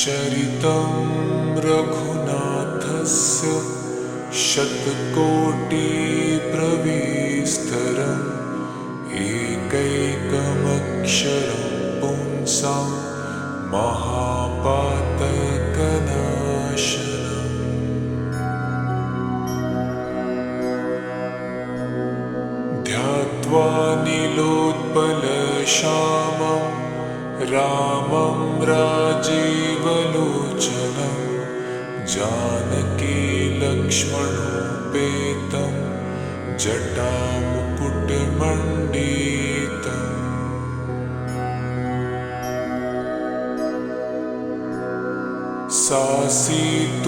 चरितं रघुनाथस्य शतकोटिप्रविस्तरम् एकैकमक्षरं पुंसां महापातकनाशनम्। ध्यात्वा नीलोत्पलश्यामं रामं राजीवलोचनं जानकीलक्ष्मणोपेतं जटामुकुटमण्डितम्। सासीतुणधनुर्बाण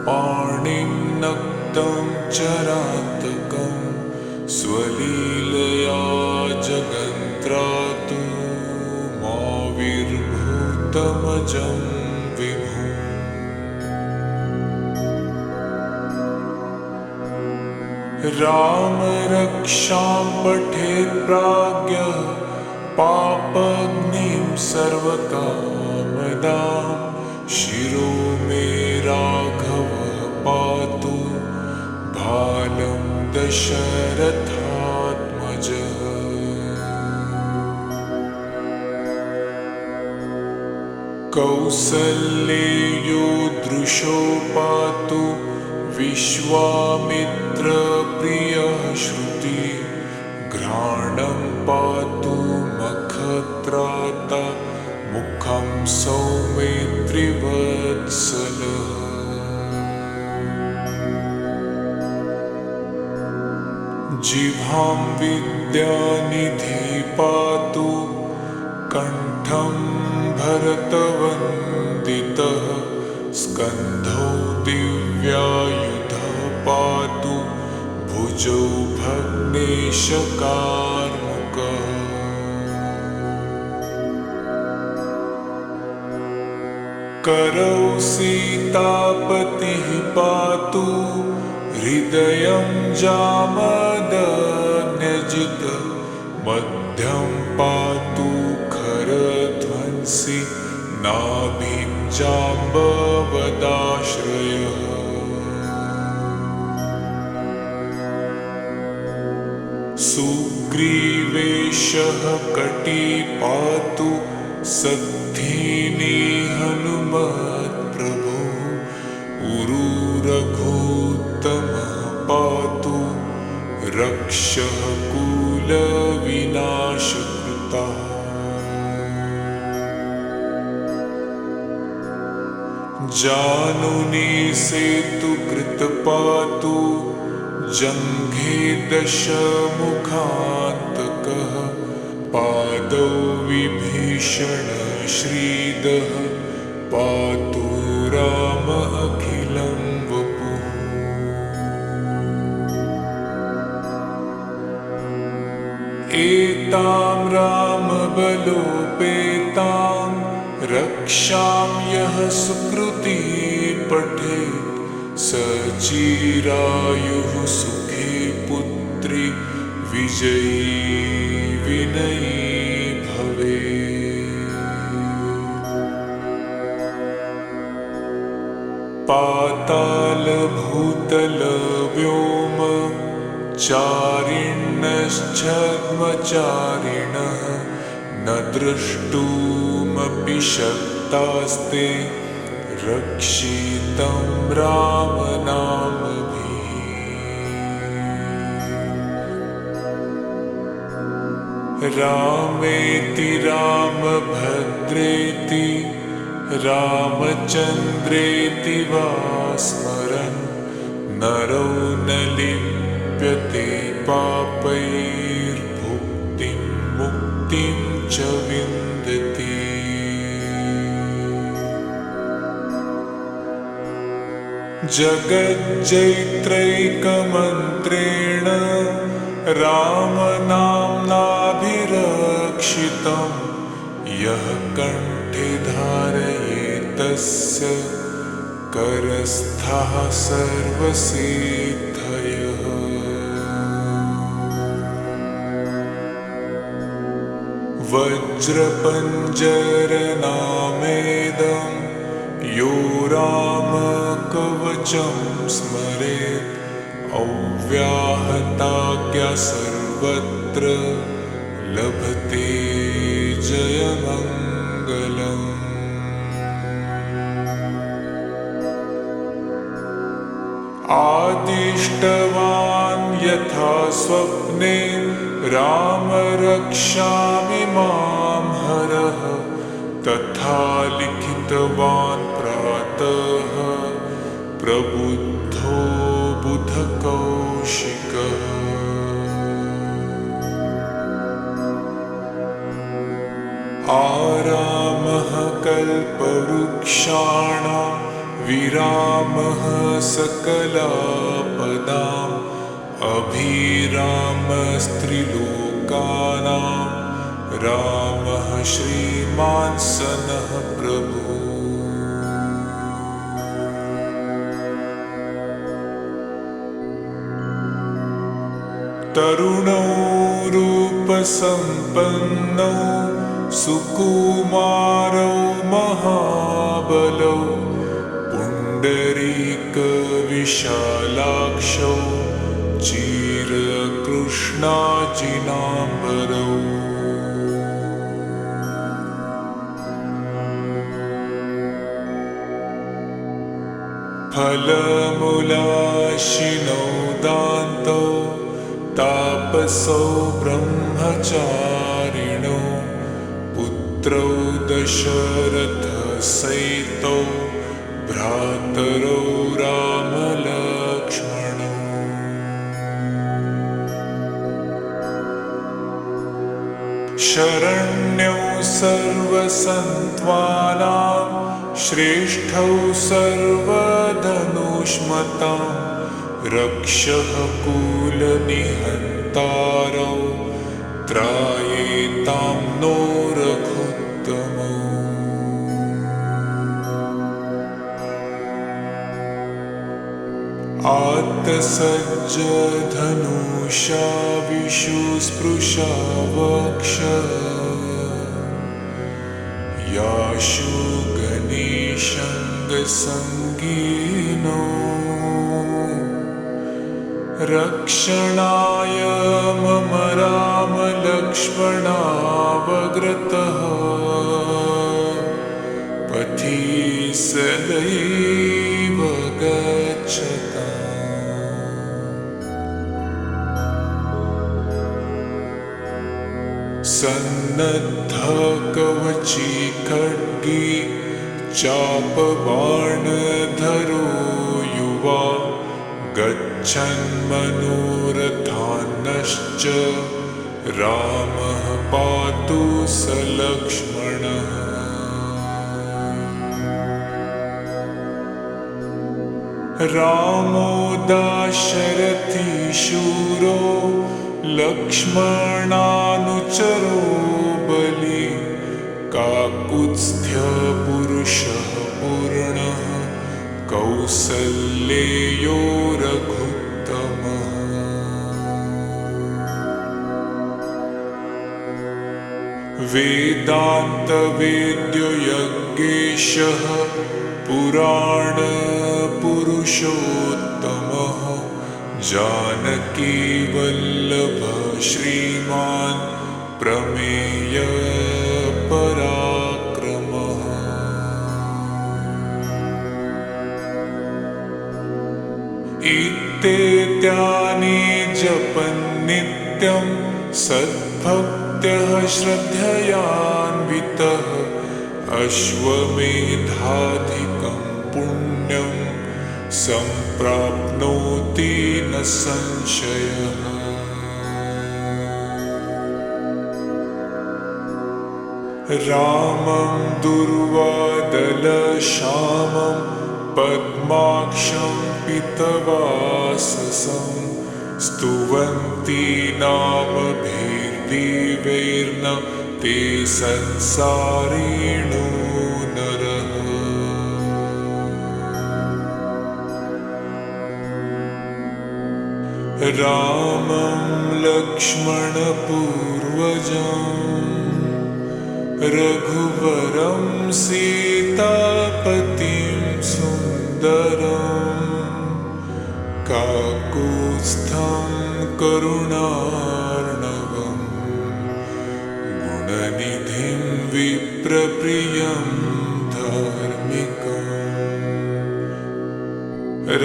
पाणिं नक्तं चरातकं स्वलीलया जगन्त्रातु माविर्भूतमजं विभुम्। राम रक्षां पठेत् प्राज्ञः पापग्निं सर्वकामदां शिरो मे राघवः पातु भालं दशरथात्मजः। कौसल्येयो दृशो पातु विश्वामित्रप्रियः श्रुति घ्राणं पातु मखत्राता मुखं सौमित्रिवत्सलः। जिह्वां विद्यानिधि पातु कण्ठं भरतवन्दितः स्कन्धौ दिव्यायुधः पातु भुजौ भग्नेशकार्मुकः। करौ सीतापतिः पातु हृदयं जामदग्न्यजितः मध्यं पातु खरध्वंसी नाभिं जाम्बवदाश्रयः। सुग्रीवेशः कटी पातु सद्धिनी हनुमत्प्रभो उरुरघोत्तमः पातु रक्षः कुलविनाशकृतः। जानुनी सेतुकृत पातु जङ्घे दशमुखान्तकः पादौ विभीषण श्रीदः पातु राम अखिलं वपुः। एतां रामबलोपेतां रक्षां यः सुकृती पठेत् सचिरायुः सुखी पुत्री विजयी विनयी भवेत्। पाताल भूतल व्योम चारिण्यश्छद्मचारिणः न द्रष्टुमपि शक्तास्ते रक्षितं रामनामभिः। रामेति रामभद्रेति रामचन्द्रेति वा स्मरन् नरो न लिप्यते पापैर्भुक्तिं मुक्तिं च विन्दति। जगज्जैत्रैकमन्त्रेण रामनाम्नाभिरक्षितं यः कण्ठे धारयेत्तस्य करस्थः सर्वसिद्धयः। वज्रपञ्जरनामेदं यो रामकवचं स्मरेत् अव्याहताज्ञा सर्वत्र लभते जयमङ्गलम्। आदिष्टवान् यथा स्वप्ने राम रक्षामि मां हरः तथा लिखितवान् प्रातः प्रबुद्धो बुधकौशिकः। आरामः कल्पवृक्षाणां विरामः सकलापदाम् अभिरामस्त्रिलोकानां रामः श्रीमान् सनः प्रभु। तरुणौ रूपसम्पन्नौ सुकुमारौ महाबलौ पुण्डरीकविशालाक्षौ चिरकृष्णाजिनाम्बरौ। फलमूलाशिनौ दान्तौ तापसौ ब्रह्मचारिणौ पुत्रौ दशरथसहितौ भ्रातरौ रामलक्ष्मणौ। शरण्यौ सर्वसन्त्वानां श्रेष्ठौ सर्वधनुष्मतां रक्षः कुलनिहन्तारौ त्रायेतां नो रघुत्तमौ। आत्तसज्जधनुषा विशुस्पृशा वक्षः याशु गणेशाङ्गसङ्गीनो रक्षणाय मम राम लक्ष्मणावग्रतः पथि सदैव गच्छताम्। सन्नद्ध कवची खड्गी चापबाणधरो युवा गच्छन्मनोरथान्नश्च रामः पातु स लक्ष्मणः। रामो दाशरथी शूरो लक्ष्मणानुचरो बली काकुत्स्थ्यपुरुषः पूर्णः कौसल्येयो रघुत्तमः। वेदान्तवेद्यो यज्ञेशः पुराणपुरुषोत्तमः जानकीवल्लभः श्रीमान् प्रमेय पराक्रमः। इत्येतानि जपन्नित्यं सद्भक्त्यः श्रद्धयान्वितः अश्वमेधाधिकं पुण्यं सम्प्राप्नोति न संशयः। रामं दुर्वादलश्यामं पद्माक्षं पीतवाससं स्तुवन्ति नामभिर्दिव्यैर्न ते संसारिणो नरः। रामं लक्ष्मणपूर्वजम् रघुवरं सीतापतिं सुन्दरम् काकुत्स्थं करुणार्णवम् गुणनिधिं विप्रप्रियं धार्मिकम्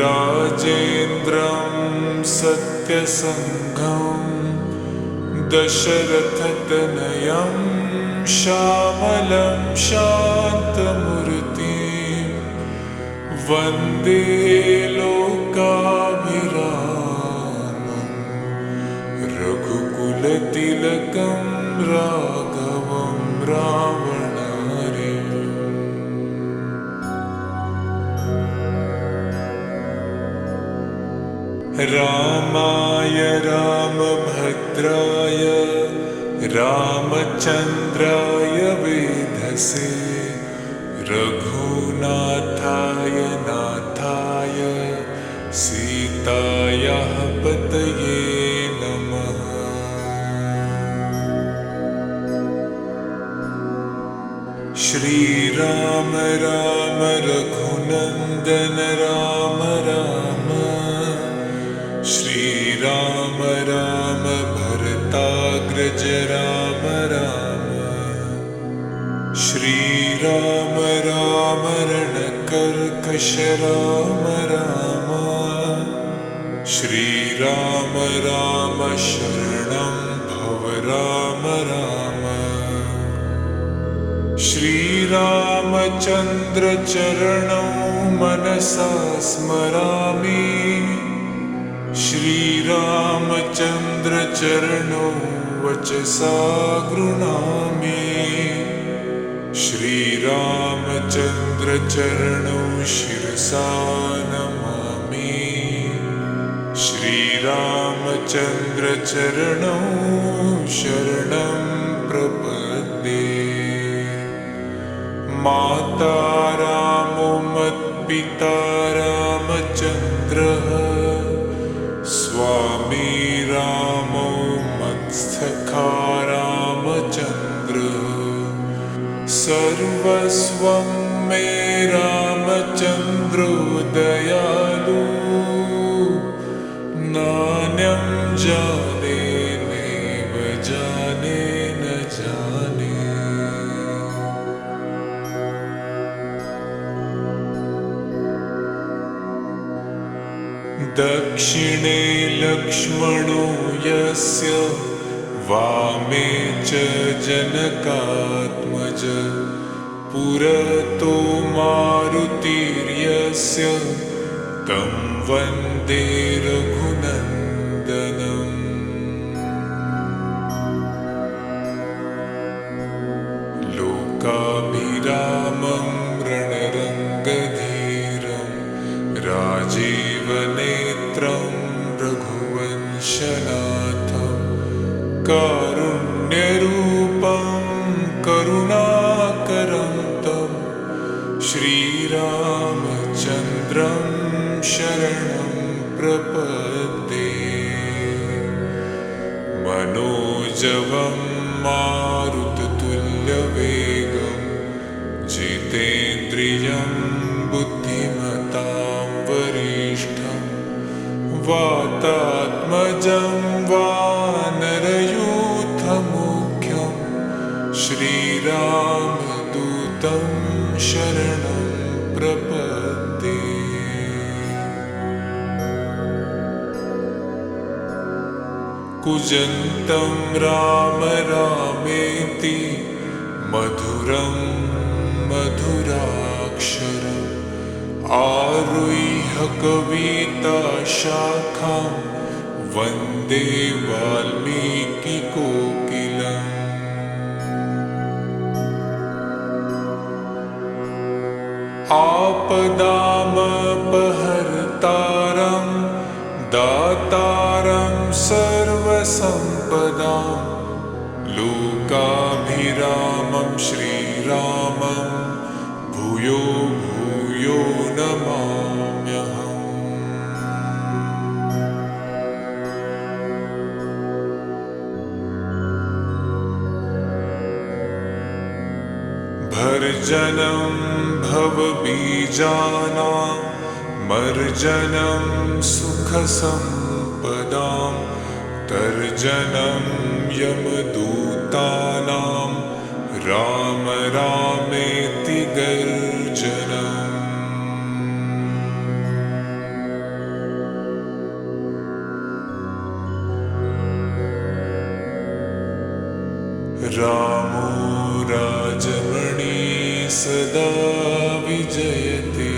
राजेन्द्रं सत्यसङ्घं दशरथतनयं श्यामलं शान्तमूर्तिं वन्दे लोकाभिरामं रघुकुलतिलकं राघवं रावणारिम् रामाय रामभद्राय रामचन्द्राय वेधसे रघुनाथाय नाथाय सीतायाः पतये नमः। श्रीराम राम रघुनन्दन राम राम श्रीराम राम भरताग्रज राम राम श्रीराम राम रणकर्कश राम राम श्रीराम राम शरणं भव राम राम श्रीरामचन्द्र चरणौ मनसा स्मरामि श्रीरामचन्द्र चरणौ वचसा गृह्णामि श्रीरामचन्द्र चरणौ शिरसा नमामि श्रीरामचन्द्र चरणौ शरणं प्रपद्ये। माता रामो मत्पिता रामचन्द्रः स्वामी रामो मत्सखा रामचन्द्रः सर्वस्वं मे रामचन्द्रो दयालु नान्यं जाने नैव जाने न जाने। दक्षिणे लक्ष्मणो यस्य वामे च जनकात्मज पुरतो मारुतिर्यस्य तं वन्दे रघुनन्दनम्। लोकाभिरामं रणरङ्गधीरं राजीवनेत्रं रघुवंशनाथं कारुण्यरूपं करुणाकरं तं श्रीरामचन्द्रं शरणं प्रपद्ये। मनोजवं मारुततुल्यवेगं जितेन्द्रियं बुद्धिमतां वरिष्ठं वातात्मजं वानरयूथमुख्यं श्रीरामदूतं शरणं प्रपद्ये। कूजन्तं राम रामेति मधुरं मधुराक्षरम् आरुह्य कविताशाखां वन्दे वाल्मीकिकोकिलम्। आपदामपहर्तारं दातारं सर्वसम्पदां लोकाभिरामं श्रीरामं भूयो भूयो नमाम्यहम्। भर्जनं भवबीजानां मर्जनं सुखसम्पदां तर्जनं यमदूतानां राम रामेति गर्जनम्। रामो राजमणि सदा विजयते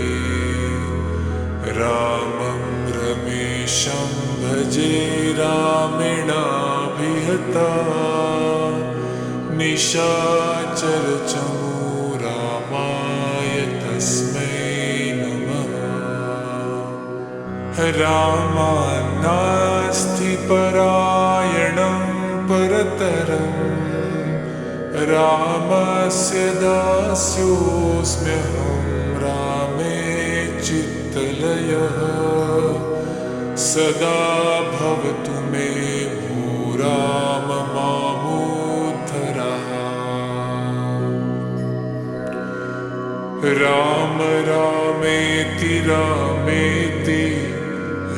रामं रमेशं भजे रामेणाभिहता निशाचरचमो रामाय तस्मै नमः। रामान्नास्ति परायणं परतरम् रामस्य दास्योऽस्म्यहं रामे चित्तलयः सदा भवतु मे भो राम मामोद्धरः। राम रामेति रामेति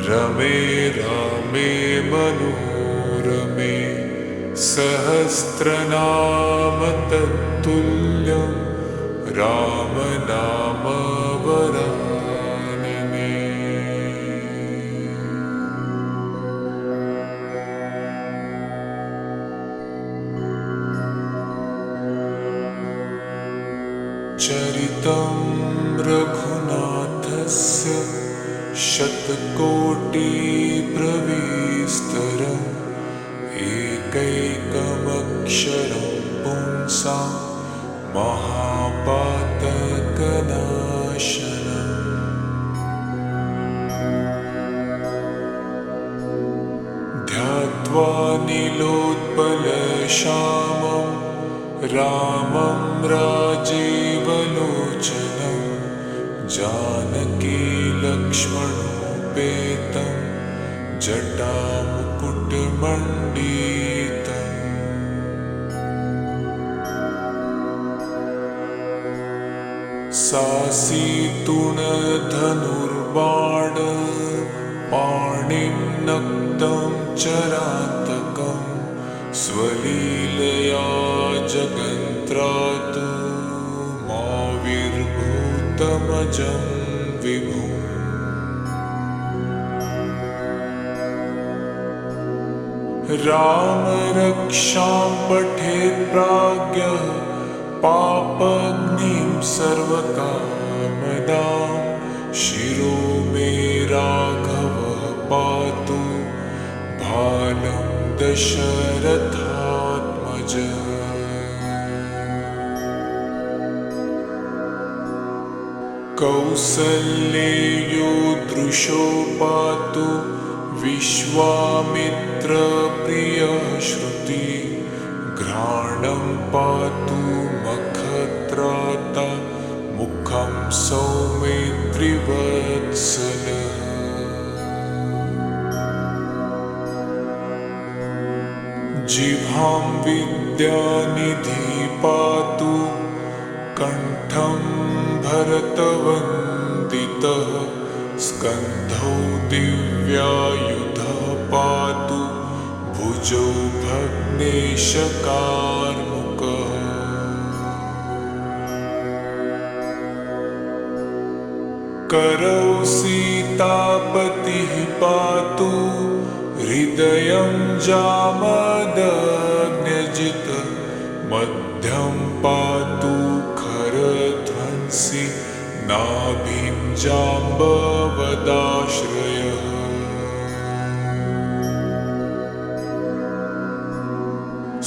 रमे रामे मनोरमे सहस्रनाम तत्तुल्यं राम नाम वरानने। चरितं रघुनाथस्य शतकोटिप्रविस्तरम् एकैकमक्षरं पुंसां महापातकनाशनम्। ध्यात्वा नीलोत्पलश्यामं रामं राजीवलोचनं जानकी लक्ष्मणोपेतं जटामुकुटमण्डितम्। सासीतुणधनुर्बाण पाणिं नक्तं चरान्तकं स्वलीलया जगन्त्रातु माविर्भूतमजं विभुम्। राम रक्षां पठेत् प्राज्ञः पापग्निं सर्वकामदां शिरो मे राघवः पातु भालं दशरथात्मजः। कौसल्येयो दृशो पातु विश्वामित्रप्रियः श्रुति घ्राणं पातु मखत्राता मुखं सौमित्रिवत्सलः। जिह्वां विद्यानिधि पातु कण्ठं भरतवन्दितः स्कन्धौ दिव्यायुधः पातु भुजौ भग्नेशकार्मुकः। करौ सीतापतिः पातु हृदयं जामदग्न्यजितः मध्यं पातु खरध्वंसी नाभिं जाम्बवदाश्रयः।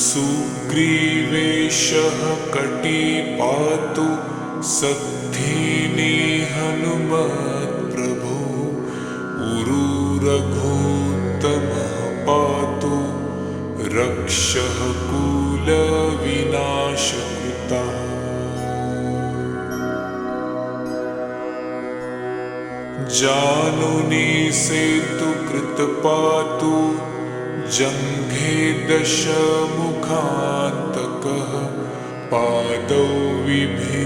सुग्रीवेशः कटी पातु सद्धिनी हनुमत्प्रभु उरुरघुत्तमः पातु रक्षः कुलविनाशकृतः। जानुनी सेतुकृत पातु जङ्घे दशमुखान्तकः पादौ विभीषणश्रीदः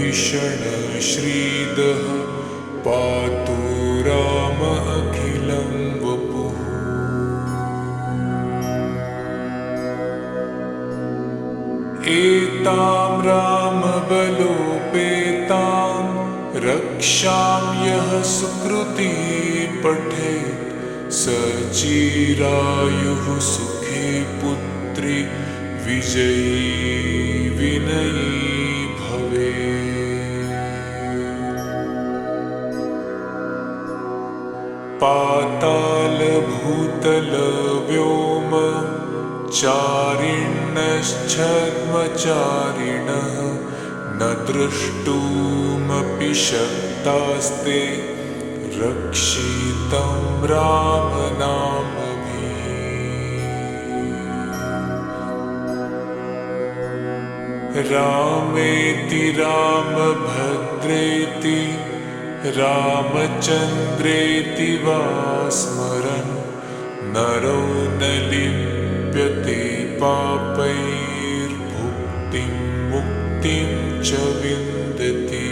पातु राम अखिलं वपुः। एतां रामबलोपेतां रक्षां यः सुकृती पठेत् स चिरायुः सुखी पुत्री विजयी विनयी भवेत्। पाताल भूतल व्योम चारिण्यश्छद्मचारिणः न द्रष्टुमपि शक्तास्ते रक्षितं रामनामभिः। रामेति रामभद्रेति रामचन्द्रेति वा स्मरन् नरो न लिप्यते पापैर्भुक्तिं मुक्तिं च विन्दति।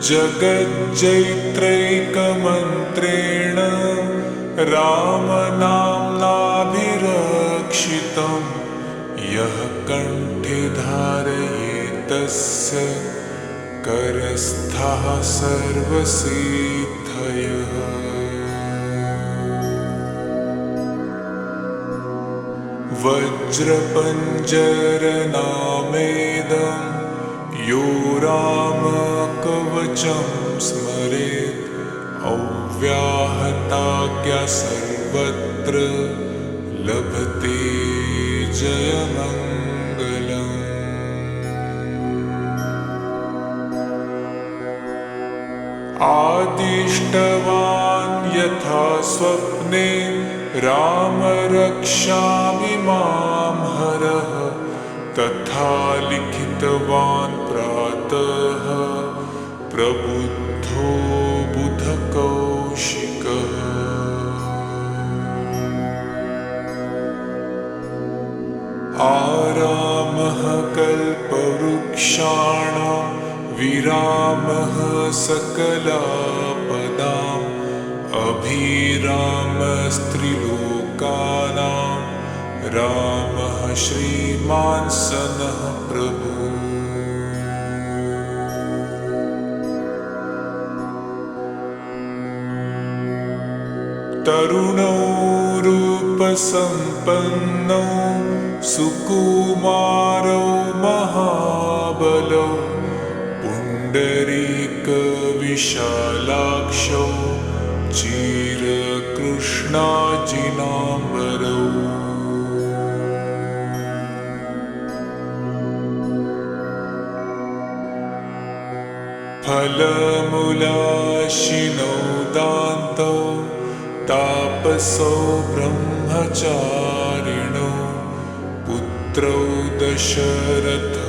जगज्जैत्रैकमन्त्रेण रामनाम्नाभिरक्षितं यः कण्ठे धारयेत्तस्य करस्थः सर्वसिद्धयः। वज्रपञ्जरनामेदं यो रामकवचं स्मरेत् अव्याहताज्ञा सर्वत्र लभते जयमङ्गलम्। आदिष्टवान् यथा स्वप्ने राम रक्षामि मां हरः तथा लिखितवान् प्रातः प्रबुद्धो बुधकौशिकः। आरामः कल्पवृक्षाणां विरामः सकलापदाम् अभिरामस्त्रिलोकानां रामः श्रीमान् सनः प्रभुः। तरुणौ रूपसम्पन्नौ सुकुमारौ महाबलौ पुण्डरीकविशालाक्षौ चिरकृष्णाजिनाम्बरौ। फलमूलाशिनौ दान्तौ तापसौ ब्रह्मचारिणौ पुत्रौ दशरथसहितौ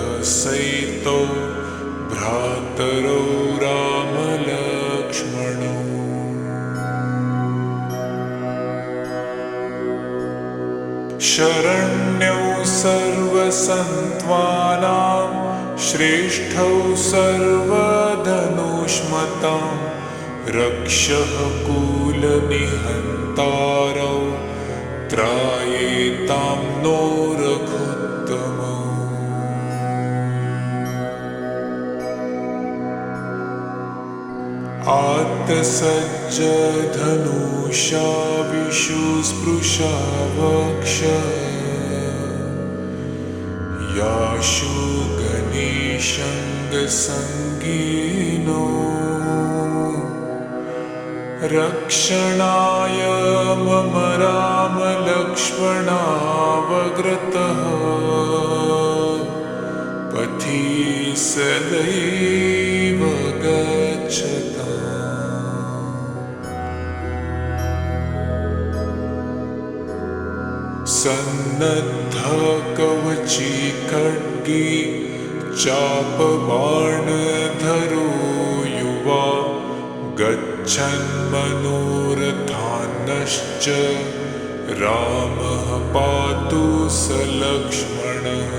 भ्रातरौ रामलक्ष्मणौ। शरण्यौ सर्वसन्त्वानां श्रेष्ठौ सर्वधनुष्मतां रक्षः कुलनिहन्तारौ त्रायेतां नो रघुत्तमौ। आत्तसज्जधनुषा विशुस्पृशा वक्ष याशु गणेशङ्गसङ्गीनो रक्षणाय मम रामलक्ष्मणावग्रतः पथि सदैव गच्छताम्। सन्नद्धकवची खड्गी चापबाणधरो युवा गच्छन् मनोरथान्नश्च रामः पातु स लक्ष्मणः।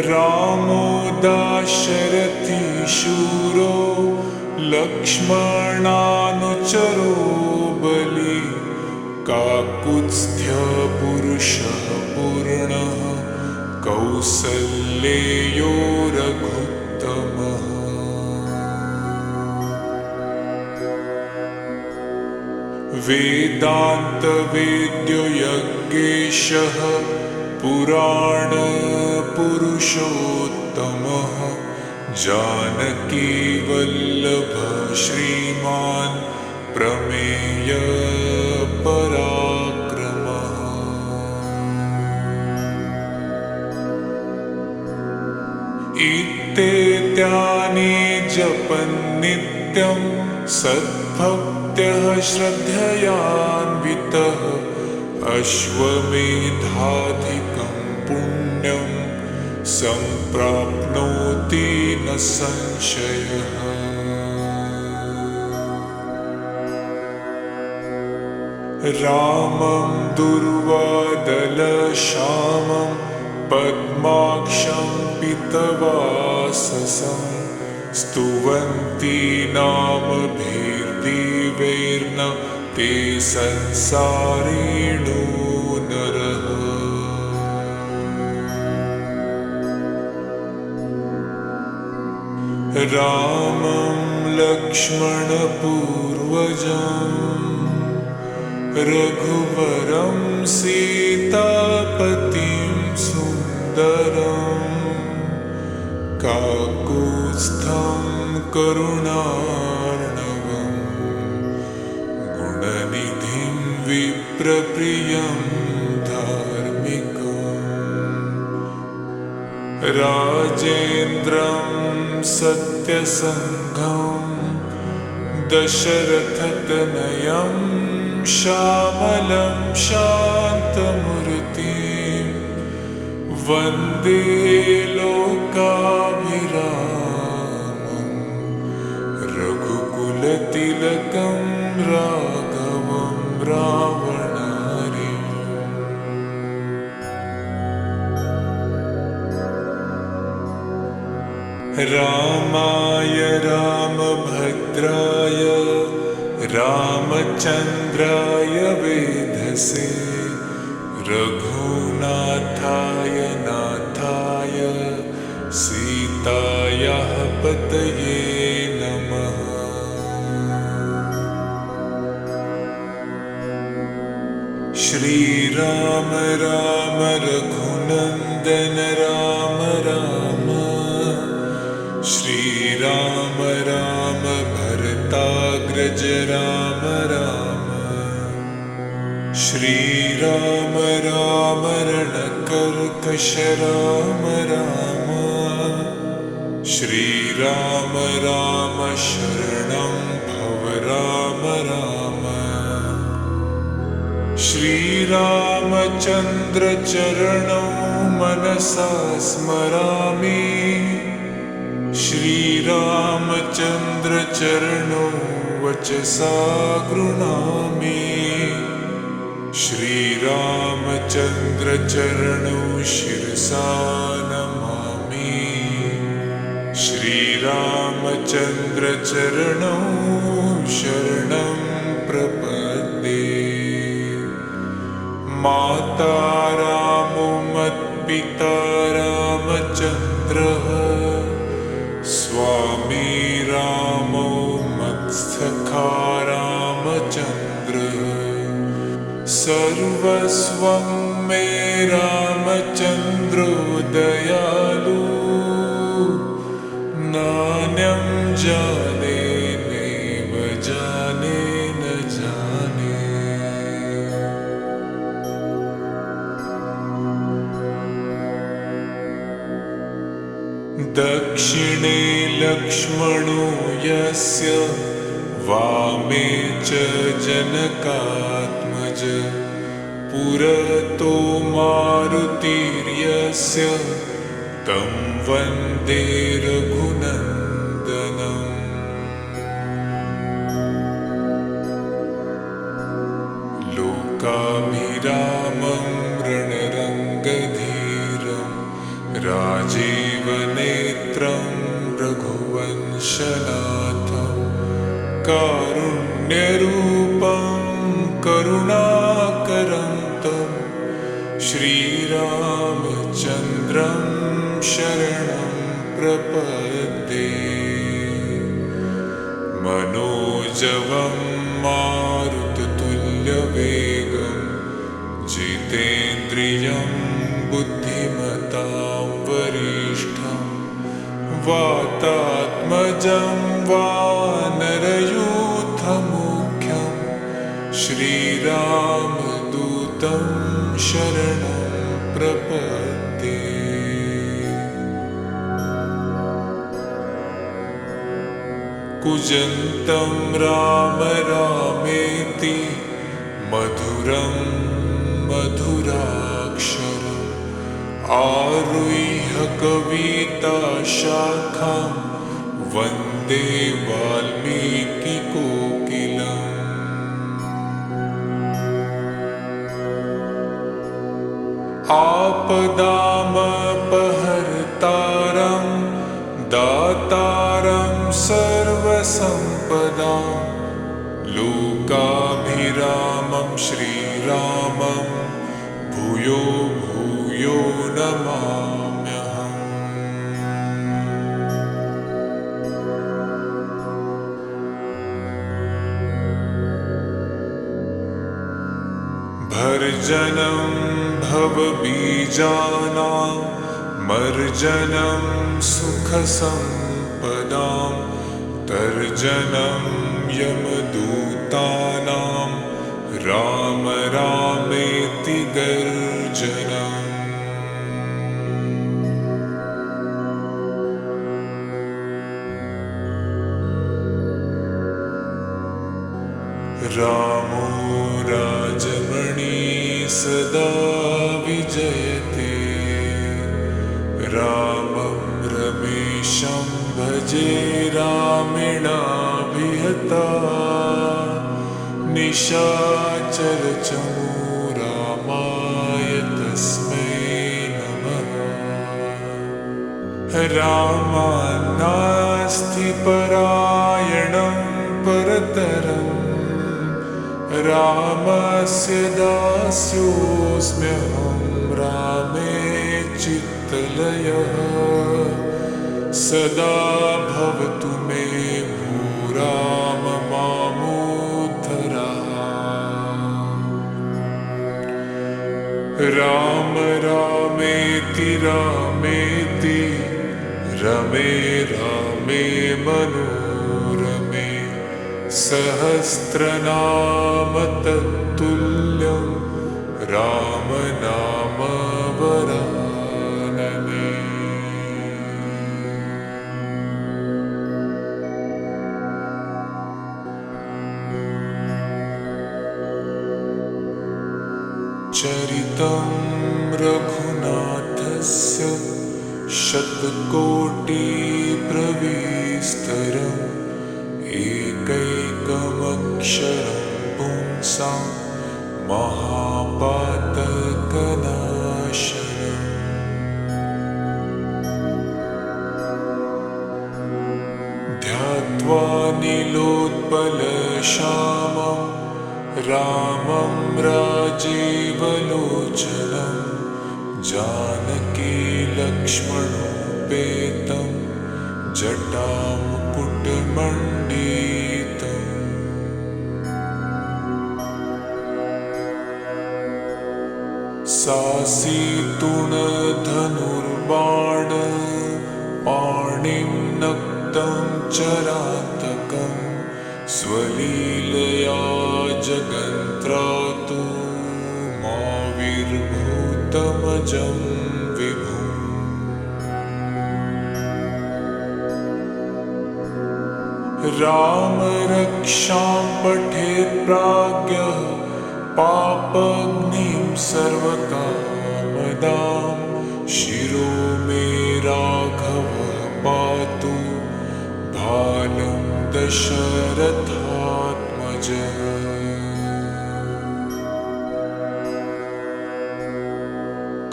रामो दाशरथी शूरो लक्ष्मणानुचरो बली काकुत्स्थ्य पुरुषः पूर्णः कौसल्येयो रघुत्तमः। वेदान्तवेद्यो यज्ञेशः पुराणपुरुषोत्तमः जानकीवल्लभः श्रीमान् प्रमेय पराक्रमः। इत्येतानि जपन् नित्यं सद्भक्त्यः श्रद्धयान्वितः अश्वमेधाधिकं पुण्यं सम्प्राप्नोति न संशयः। रामं दुर्वादलश्यामं पद्माक्षं पीतवाससं स्तुवन्ति नामभिर्दिव्यैर्न ते संसारिणो नरः। रामं लक्ष्मणपूर्वजं रघुवरं सीतापतिं सुन्दरं काकुत्स्थं करुणार्णवं गुणनिधिं विप्रप्रियं धार्मिकम् राजेन्द्रं सत्यसङ्घं दशरथतनयं श्यामलं शान्तमूर्तिं वन्दे लोकाभिरामं रघुकुलतिलकं राघवं रावणारिम्। रामाय रामभद्राय रामचन्द्राय वेधसे रघुनाथाय नाथाय सीतायाः पतये नमः। श्रीराम राम रघुनन्दन राम राम श्रीराम राम भरताग्रज राम राम श्रीराम राम रणकर्कश राम राम श्रीराम राम शरणं भव राम राम श्रीरामचन्द्र चरणौ मनसा स्मरामि श्रीरामचन्द्र चरणौ वचसा गृह्णामि श्रीरामचन्द्र चरणौ शिरसा नमामि श्रीरामचन्द्र चरणौ शरणं प्रपद्ये। माता रामो मत्पिता रामचन्द्रः स्वामी रामो मत्सखा रामचन्द्रः सर्वस्वं मे रामचन्द्रो दयालु नान्यं जाने नैव जाने न जाने। दक्षिणे लक्ष्मणो यस्य वामे च जनकात्मज पुरतो मारुतिर्यस्य तं वन्दे रघुनन्दनम्। नेत्रं रघुवंशनाथं कारुण्यरूपं करुणाकरं तं श्रीरामचन्द्रं शरणं प्रपद्ये। मनोजवं मारुततुल्यवेगं जितेन्द्रियं बुद्धिमतां वरिष्ठं वातात्मजं वानरयूथमुख्यं श्रीरामदूतं शरणं प्रपद्ये। कूजन्तं राम रामेति मधुरं मधुराक्षरम् आरुह्य कविताशाखां वन्दे वाल्मीकिकोकिलम्। आपदामपहर्तारं दातारं सर्वसम्पदां लोकाभिरामं श्रीरामं भूयो भूयो नमाम्यहम्। भर्जनं भवबीजानां मर्जनं सुखसम्पदां तर्जनं यमदूतानां राम रामेति गर्जनम्। रामो राजमणि सदा विजयते रामं रमेशं भजे रामेणाभिहता निशाचरचमो रामाय तस्मै नमः। रामान्नास्ति परायणं परतरम् रामस्य दास्योऽस्म्यहं रामे चित्तलयः सदा भवतु मे भो राम मामोद्धरा। राम रामेति रामेति रमे रामे मनोरमे सहस्रनाम तत्तुल्यं राम नाम वरानने। चरितं रघुनाथस्य शतकोटिप्रविस्तरम् एकैकमक्षरं पुंसां महापातकनाशनम्। ध्यात्वा नीलोत्पलश्यामं रामं राजीवलोचनं जानकी लक्ष्मणोपेतं जटामुकुटमण्डितम्। सासीतुणधनुर्बाण पाणिं नक्तं चरातकं स्वलीलया जगन्त्रातु माविर्भूतमजं विभुम्। राम रक्षां पठेत् प्राज्ञः पापग्निं सर्वकामदां शिरो मे राघव पातु भालं दशरथात्मज।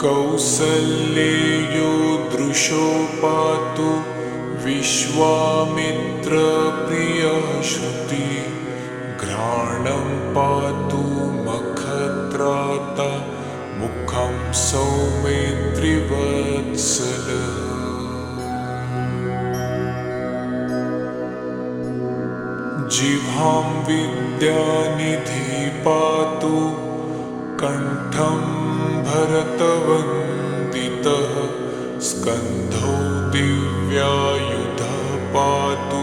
कौसल्येयो दृशो पातु विश्वामित्र प्रियः श्रुति घ्राणं पातु मखत्राता मुखं सौमित्रिवत्सलः जिह्वां विद्यानिधि पातु कंठं भरतवन्दितः स्कन्धौ दिव्यायुधः पातु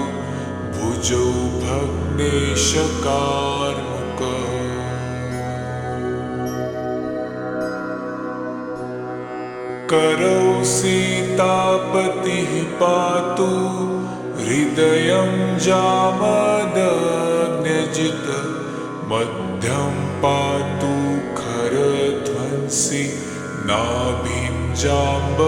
भुजौ भग्नेशकार्मुकः करौ सीतापतिः पातु हृदयं जामदग्न्यजित् मध्यं पातु खरध्वंसी नाभिं जाम्बवदाश्रयः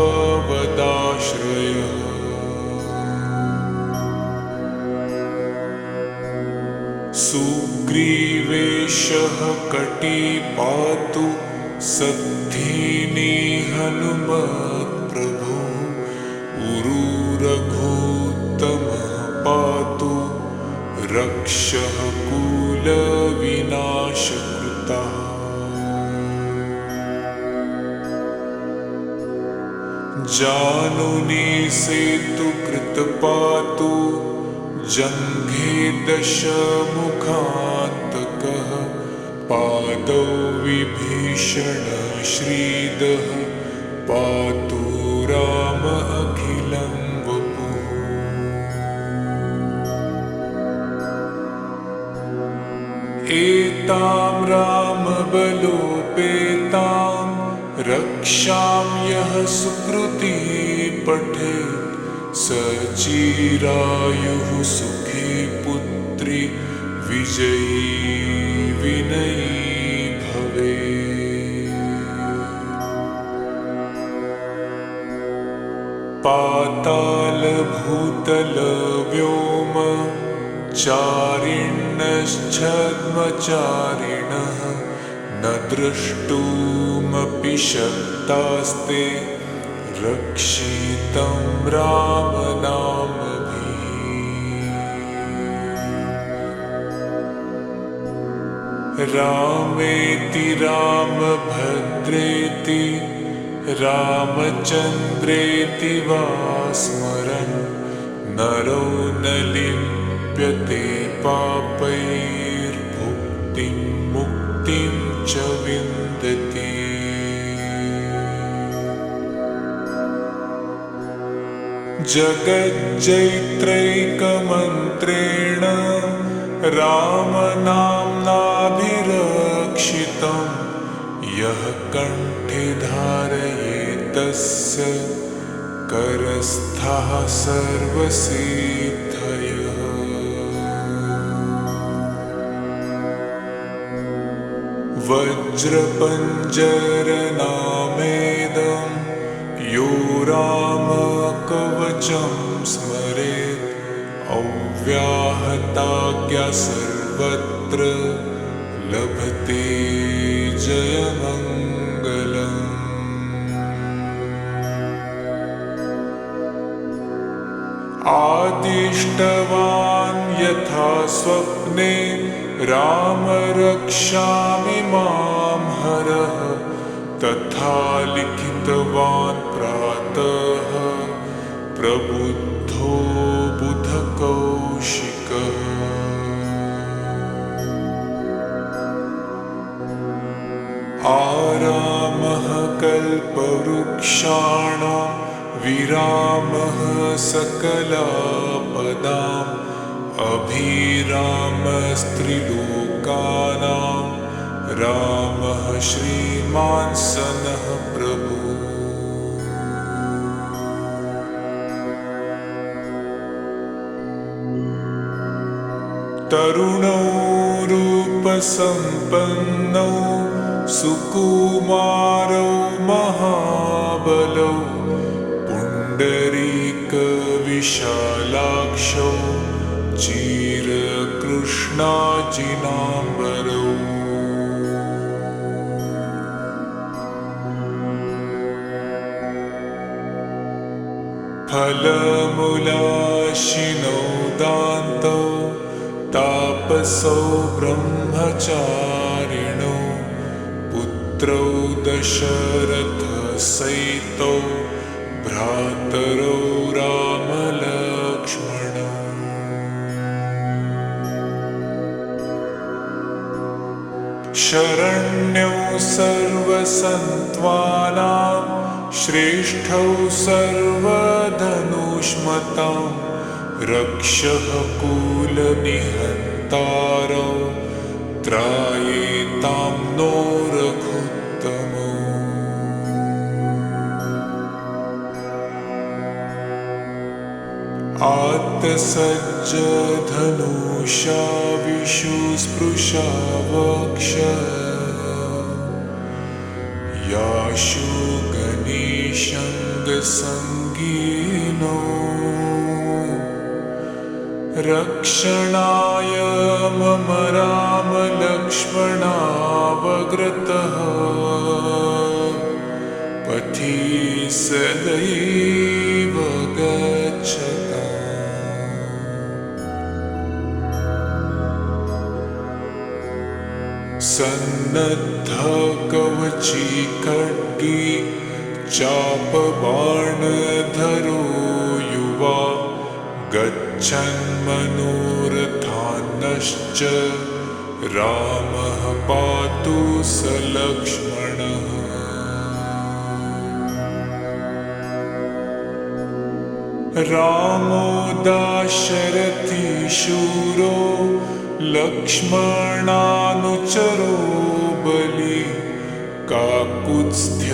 सुग्रीवेशः कटी पातु सद्धिनी हनुमत्प्रभु उरुरघुत्तमः पातु रक्षः कुलविनाशकृतः जानुनी सेतुकृत पातु जङ्घे दशमुखान्तकः पादौ विभीषण श्रीदः पातु राम अखिलं वपुः एतां रामबलोपेतां रक्षां यः सुकृती पठेत् सचिरायुः सुखी पुत्री विजयी विनयी भवेत् पाताल भूतल व्योम चारिण्यश्छद्मचारिणः न द्रष्टुमपि शक्तास्ते रक्षितं रामनामभिः रामेति रामभद्रेति रामचन्द्रेति वा स्मरन् नरो न लिप्यते पापैर्भुक्तिं मुक्तिं च विन्दति जगज्जैत्रैकमन्त्रेण रामनाम्नाभिरक्षितं यः कण्ठे धारयेत्तस्य करस्थः सर्वसिद्धयः वज्रपञ्जरनामेदं यो रामकवचं स्मरेत् अव्याहताज्ञा सर्वत्र लभते जयमङ्गलम् आदिष्टवान् यथा स्वप्ने राम रक्षामि मां हरः तथा लिखितवान् प्रातः प्रबुद्धो बुधकौशिकः आरामः कल्पवृक्षाणां विरामः सकलापदाम् अभिरामस्त्रिलोकानां रामः श्रीमान् सनः प्रभु तरुणौ रूपसम्पन्नौ सुकुमारौ महाबलौ पुण्डरीकविशालाक्षौ चिरकृष्णाजिनाम्बरौ फलमूलाशिनो दान्तौ तापसौ ब्रह्मचारिणौ पुत्रौ दशरथसहितौ भ्रातरौ रामलक्ष्मणौ। शरण्यौ सर्वसन्त्वानां श्रेष्ठौ सर्वधनुष्मतां रक्षः कुलनिहन्तारौ त्रायेतां नो रघुत्तमौ। आत्सज्जधनुषा विशुस्पृशा वक्ष याशु गणेशाङ्गसङ्गीनो रक्षणाय मम रामलक्ष्मणावग्रतः पथि सदैव गच्छताम्। सन्नद्ध कवची खड्गी चापबाणधरो युवा गच्छन्मनोरथान्नश्च रामः पातु स लक्ष्मणः। रामो दाशरथी शूरो लक्ष्मणानुचरो बली काकुत्स्थ्य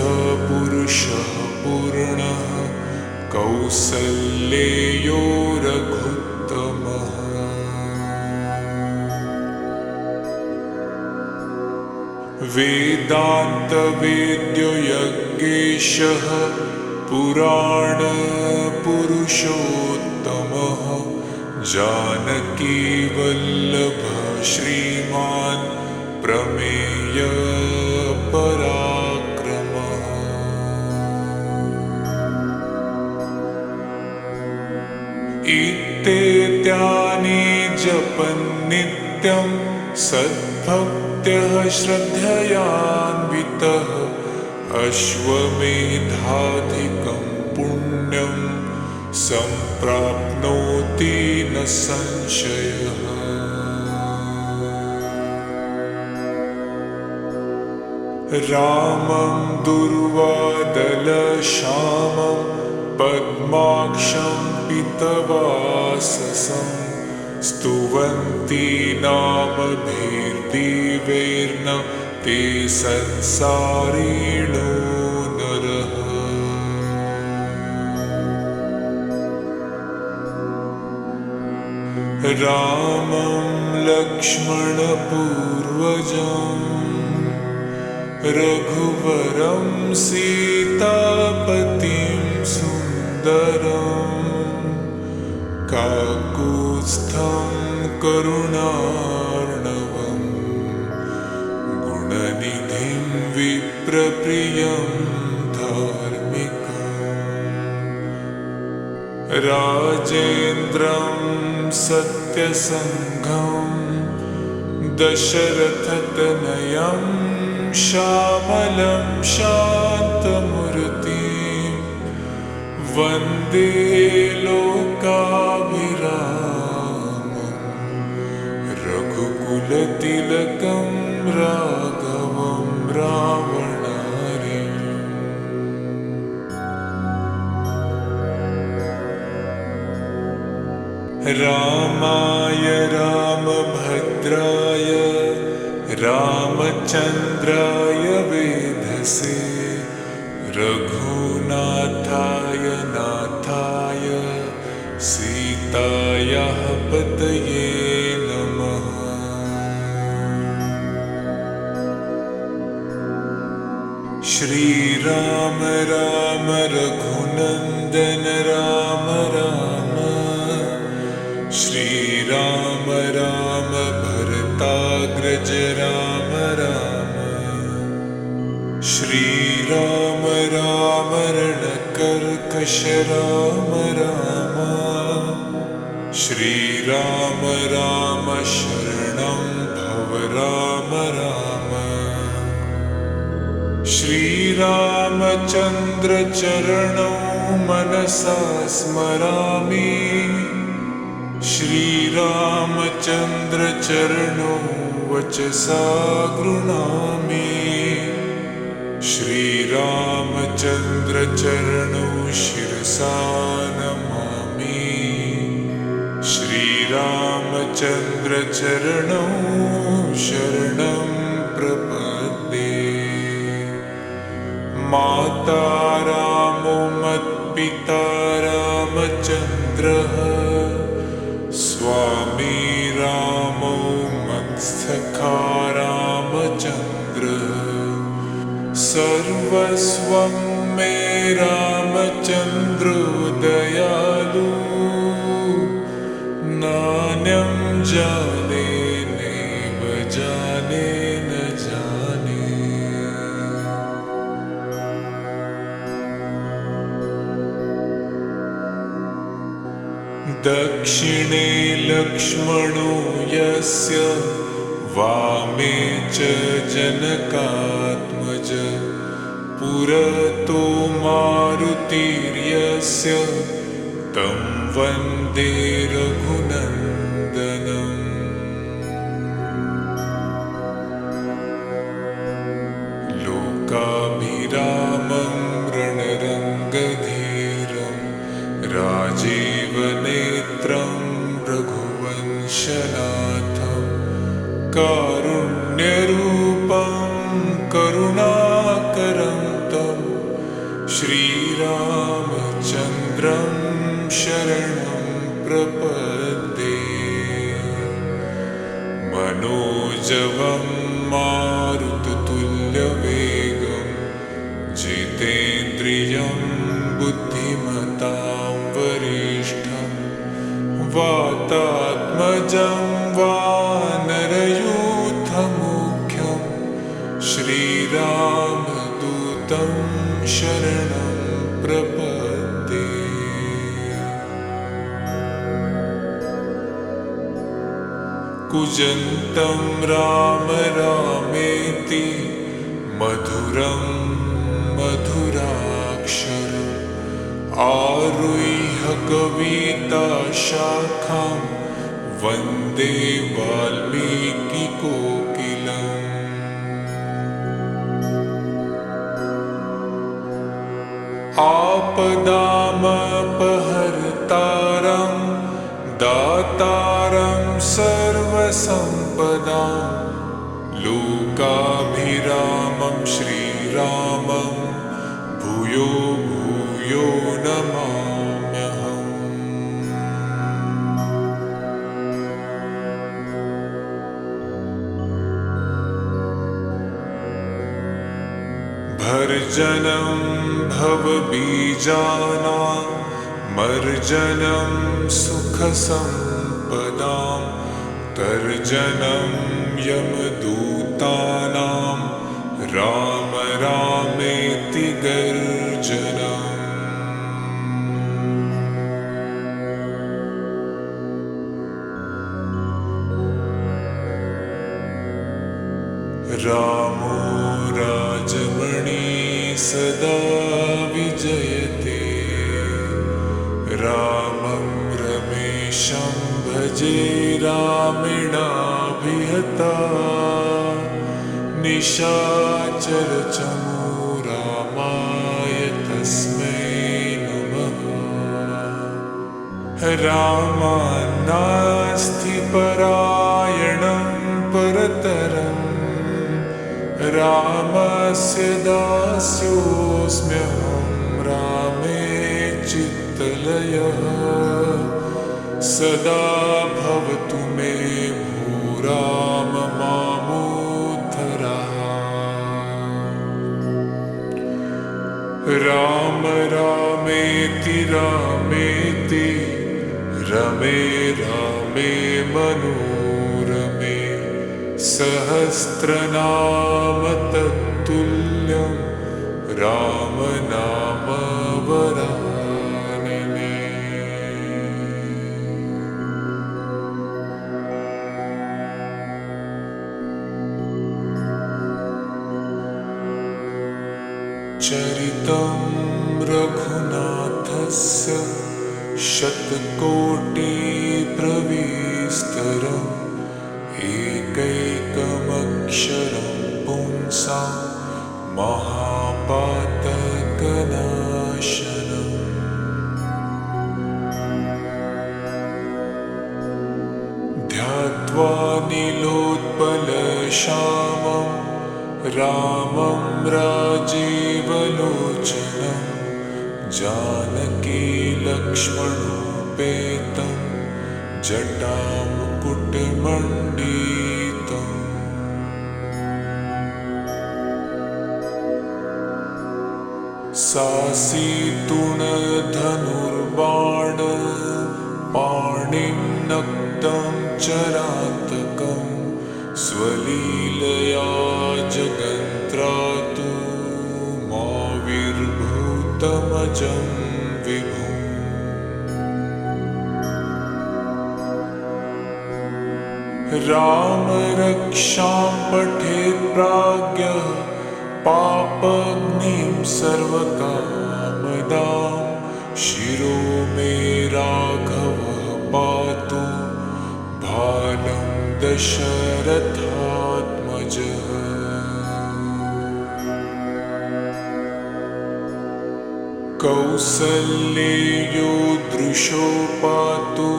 पुरुषः पूर्णः कौसल्येयो रघुत्तमः। वेदान्तवेद्यो यज्ञेशः पुराणपुरुषोत्तमः जानकीवल्लभः श्रीमान् प्रमेय पराक्रमः। इत्येतानि जपन् नित्यं सद्भक्त्यः श्रद्धयान्वितः अश्वमेधाधिकं पुण्यं सम्प्राप्नोति न संशयः। रामं दुर्वादलश्यामं पद्माक्षं पीतवाससं स्तुवन्ति नामभिर्दिव्यैर्न ते संसारिणो नरः। रामं लक्ष्मणपूर्वजं रघुवरं सीतापतिं सुन्दरं काकुत्स्थं करुणार्णवं गुणनिधिं विप्रप्रियं धार्मिकम् राजेन्द्रं सत्यसङ्घं दशरथतनयं श्यामलं शान्तमूर्तिं वन्दे लोकाभिरामं रघुकुलतिलकं राघवं रावणारिम्। रामाय रामभद्राय रामचन्द्राय वेधसे रघुनाथाय नाथाय सीतायाः पतये नमः। श्रीराम राम रघुनन्दन राम राम श्रीराम राम भरताग्रज राम राम श्रीराम राम रणकर्कश वश राम राम। श्रीराम राम शरणं भव राम राम। श्रीरामचन्द्र चरणौ मनसा स्मरामि। श्रीरामचन्द्र चरणौ वचसा गृह्णामि। श्रीरामचन्द्र चरणौ शिरसा नमामि। श्रीरामचन्द्र चरणौ शरणं प्रपद्ये। माता रामो मत्पिता रामचन्द्रः। स्वामी रामो मत्सखा रामचन्द्रः। सर्वस्वं मे रामचन्द्रो दयालु। नान्यं जाने नैव जाने न जाने। दक्षिणे लक्ष्मणो यस्य। वामे च जनकात्मज। पुरतो मारुतिर्यस्य। तं वन्दे रघुनन्दनम्। लोकाभिरामं रणरङ्गधीरं। राजीवनेत्रं रघुवंशनाथं। कारुण्यरूपं करुणाकरं तं। श्रीरामचन्द्रं शरणं प्रपद्ये। मनोजवं मारुततुल्यवेगं। जितेन्द्रियं बुद्धिमतां वरिष्ठं। वातात्मजं वानरयूथमुख्यं। श्रीरामदूतं शरणं प्रपद्ये। कूजन्तं राम रामेति। मधुरं मधुराक्षरम्। आरुह्य कविताशाखां। वन्दे वाल्मीकिकोकिलम्। आपदामपहर्तारं। दातारं सर्वसम्पदां। लोकाभिरामं श्रीरामं। भूयो भूयो नमाम्यहम्। भर्जनं भवबीजानां। मर्जनं सुखसम्पदां। तर्जनं यमदूतानां। राम रामेति गर्जनम्। रामो राजमणि सदा विजयते। रामं रमेशं भजे रामेणाभिहता। निशाचरचमो रामाय तस्मै नमः। रामान्नास्ति परायणं परतरम्। रामस्य दास्योऽस्म्यहं। रामे चित्तलयः। सदा भवतु मे भो राम मामोद्धरः। राम रामेति रामेति। रमे रामे मनोरमे। सहस्रनाम तत्तुल्यं। राम नाम वरानने। चरितं रघुनाथस्य शतकोटिप्रविस्तरम् एकैकमक्षरं पुंसां महापातकनाशनम्। ध्यात्वा नीलोत्पलश्यामं रामं राजीवलोचनं जानकी लक्ष्मणोपेतं जटामुकुटमण्डितम्। सासीतुणधनुर्बाण पाणिं नक्तं चरान्तकं स्वलीलया जगन्त्रातु माविर्भूतमजं विभुम्। राम रक्षां पठेत् प्राज्ञः पापग्निं सर्वकामदां शिरो मे राघवः पातु भालं दशरथात्मजः। कौसल्येयो दृशो पातु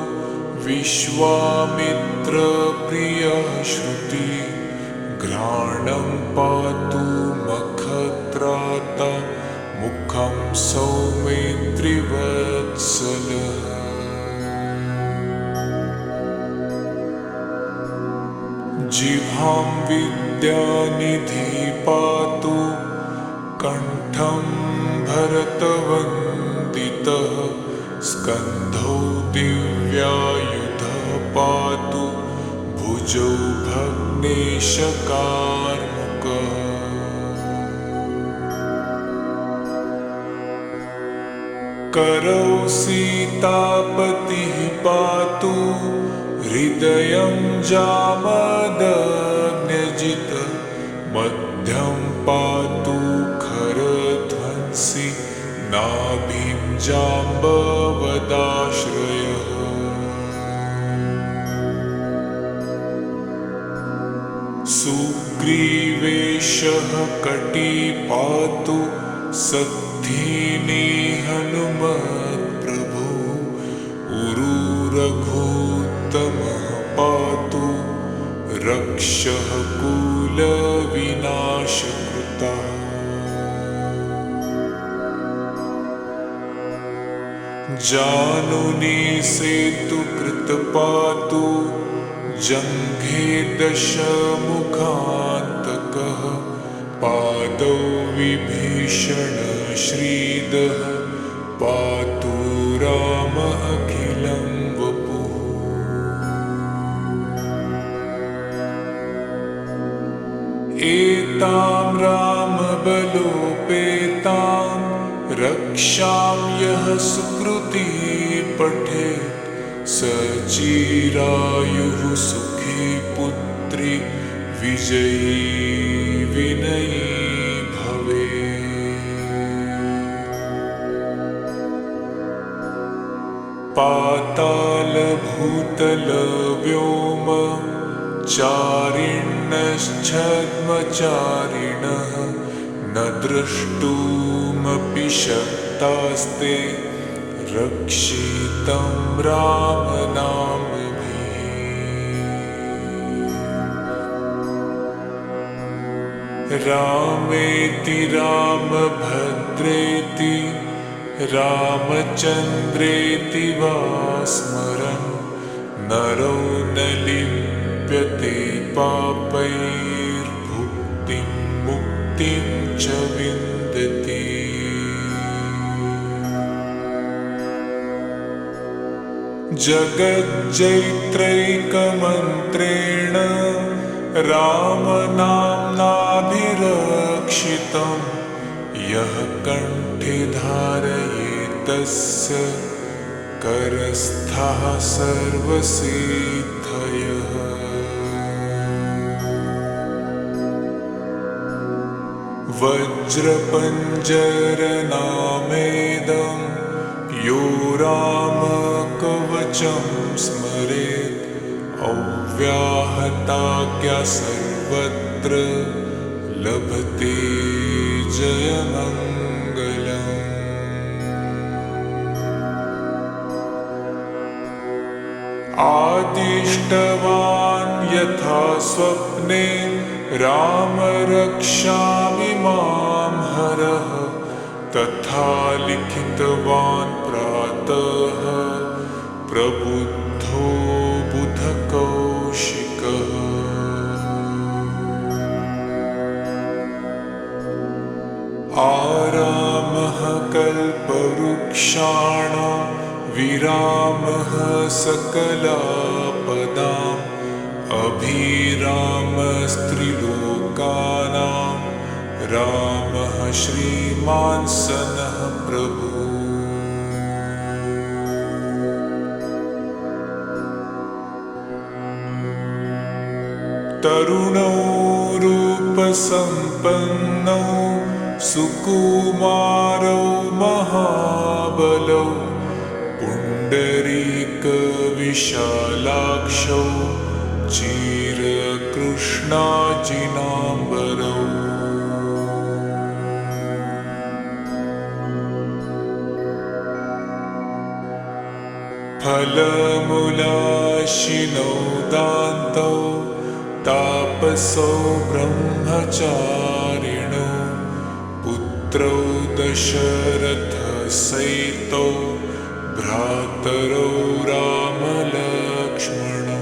विश्वामित्रप्रियः श्रुति घ्राणं पातु मखत्राता मुखं सौमित्रिवत्सलः। जिह्वां विद्यानिधि पातु कण्ठं भरतवन्दितः स्कन्धौ दिव्यायुधः पातु भुजौ भग्नेशकार्मुकः। करौ सीतापतिः पातु हृदयं जामदग्न्यजितः मध्यं पातु खरध्वंसी नाभिं जाम्बवदाश्रयः। सुग्रीवेशः कटी पातु सद्धिनी हनुमत्प्रभु उरुरघुत्तमः पातु रक्षः कुलविनाशकृतः। जानुनी सेतुकृत पातु जङ्घे दशमुखान्तकः पादौ विभीषण श्रीदः पातु राम अखिलं वपुः। एतां रामबलोपेतां रक्षां यः सुकृती पठेत् सचिरायुः सुखी पुत्री विजयी विनयी भवेत्। पातालभूतलव्योम चारिण्यश्छद्मचारिणः न द्रष्टुमपि शक्तास्ते रक्षितं रामनामभिः। रामेति रामभद्रेति रामचन्द्रेति वा स्मरन् नरो न लिप्यते पापैर्भुक्तिं मुक्तिं च विन्दति। जगज्जैत्रैकमन्त्रेण रामनाम्नाभिरक्षितं यः कण्ठे धारयेत्तस्य करस्थः सर्वसिद्धयः। वज्रपञ्जरनामेदं यो रामकवचं स्मरेत् अव्याहताज्ञा सर्वत्र लभते जयमङ्गलम्। आदिष्टवान् यथा स्वप्ने राम रक्षामि मां हरः तथा लिखितवान् प्रातः प्रबुद्धो बुधकौशिकः। आरामः कल्पवृक्षाणां विरामः सकलापदाम् अभिरामस्त्रिलोकानां रामः श्रीमान् सनः प्रभुः। तरुणौ रूपसम्पन्नौ सुकुमारौ महाबलौ पुण्डरीकविशालाक्षौ चिरकृष्णाजिनाम्बरौ। फलमूलाशिनौ दान्तौ तापसौ ब्रह्मचारिणौ पुत्रौ दशरथसहितौ भ्रातरौ रामलक्ष्मणौ।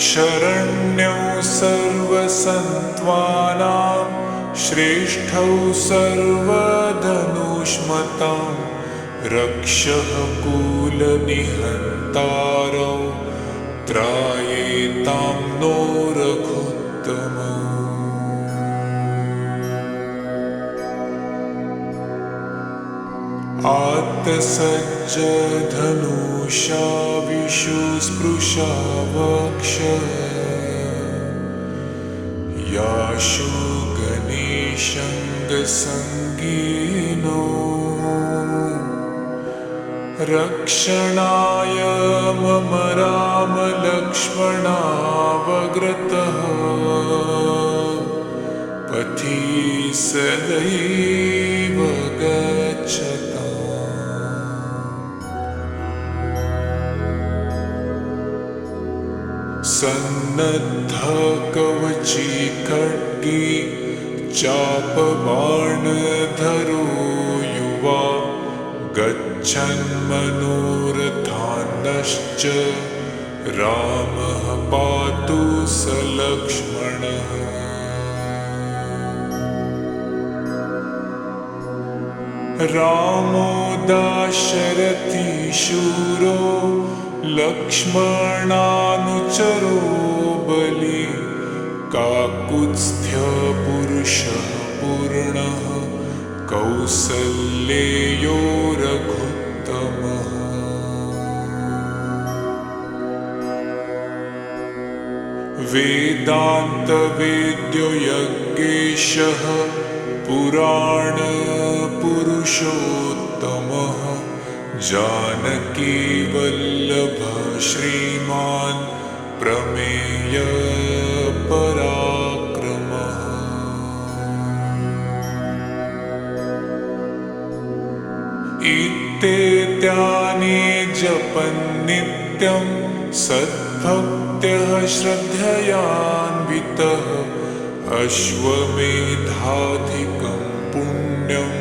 शरण्यौ सर्वसन्त्वानां श्रेष्ठौ सर्वधनुष्मतां रक्षः कुलनिहन्तारौ त्रायेतां नो रघुत्तमौ। आत्तसज्जधनुषा विशुस्पृशा वक्षः याशु गणेशङ्गसङ्गीनो रक्षणाय मम रामलक्ष्मणावग्रतः पथि सदैव गच्छताम्। सन्नद्धः कवची खड्गी चापबाणधरो युवा गच्छन् मनोरथान्नश्च रामः पातु स लक्ष्मणः। रामो दाशरथी शूरो लक्ष्मणानुचरो बली काकुत्स्थ्यपुरुषः पूर्णः कौसल्येयो रघुत्तमः। वेदान्तवेद्यो यज्ञेशः पुराणपुरुषोत्तमः जानकीवल्लभः श्रीमान् प्रमेय पराक्रमः। इत्येतानि जपन् नित्यं सद्भक्त्यः श्रद्धयान्वितः अश्वमेधाधिकं पुण्यं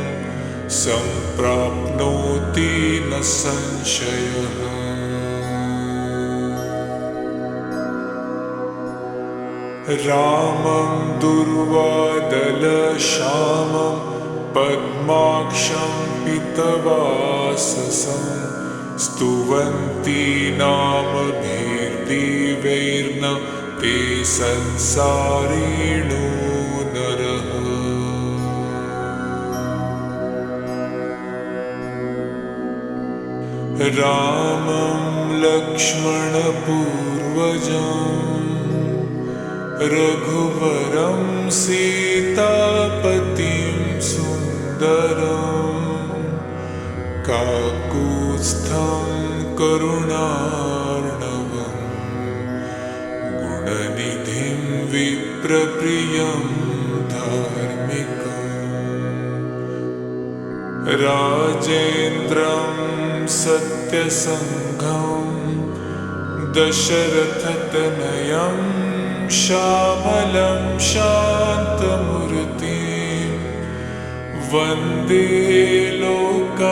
सम्प्राप्नोति न संशयः। रामं दुर्वादलश्यामं पद्माक्षं पीतवाससं स्तुवन्ति नामभिर्दिव्यैर्न ते संसारिणो नरः। रामं लक्ष्मणपूर्वजं रघुवरं सीतापतिं सुन्दरं काकुत्स्थं करुणार्णवं गुणनिधिं विप्रप्रियं धार्मिकम् राजेन्द्रं सत्यसङ्घं दशरथतनयं श्यामलं शान्तमूर्तिं वन्दे लोकाभिरामं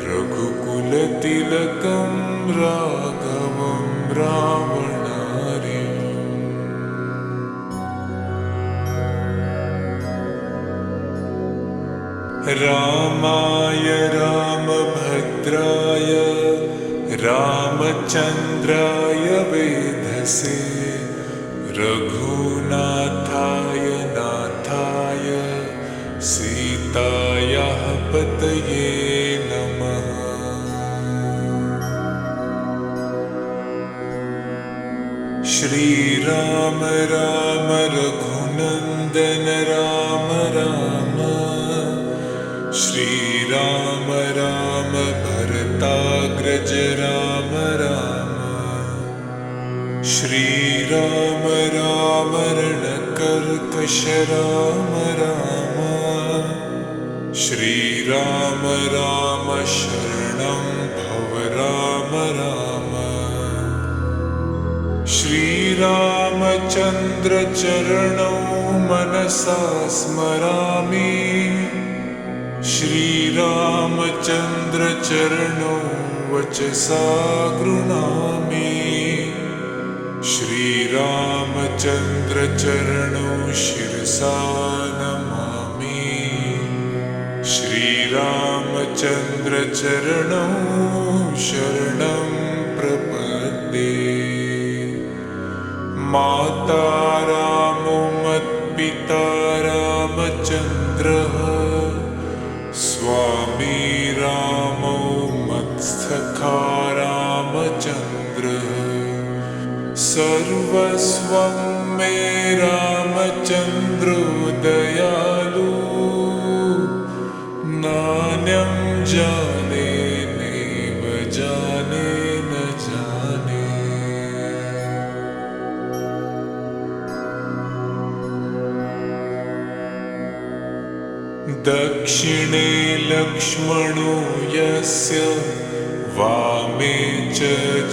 रघुकुलतिलकं राघवं रावणारिम्। रामाय रामभद्राय रामचन्द्राय वेधसे रघुनाथाय नाथाय सीतायाः पतये नमः। श्रीराम राम रघुनन्दन राम राम श्रीराम राम भरताग्रज राम राम श्रीराम राम रणकर्कश राम राम श्रीराम राम शरणं भव राम राम श्रीरामचन्द्र चरणौ मनसा स्मरामि श्रीरामचन्द्र चरणौ वचसा गृह्णामि श्रीरामचन्द्र चरणौ शिरसा नमामि श्रीरामचन्द्र चरणौ शरणं प्रपद्ये। माता रामो मत्पिता रामचन्द्रः स्वामी रामो मत्सखा रामचन्द्रः सर्वस्वं मे रामचन्द्रो दयालु नान्यं जाने नैव जाने न जाने। दक्षिणे लक्ष्मणो यस्य वामे च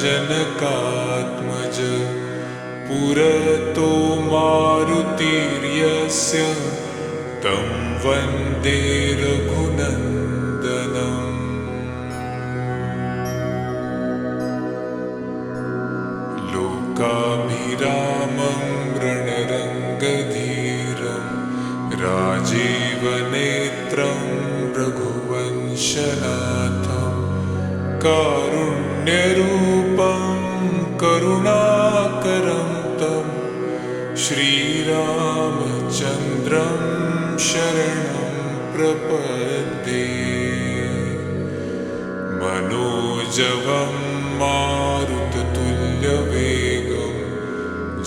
जनकात्मज पुरतो मारुतिर्यस्य तं वन्दे रघुनन्दनम्। लोकाभिरामं रणरङ्गधीरं राजीवनेत्रं रघुवंशनाथं कारुण्यरूपं करुणाकरं तं श्रीरामचन्द्रं शरणं प्रपद्ये। मनोजवं मारुततुल्यवेगं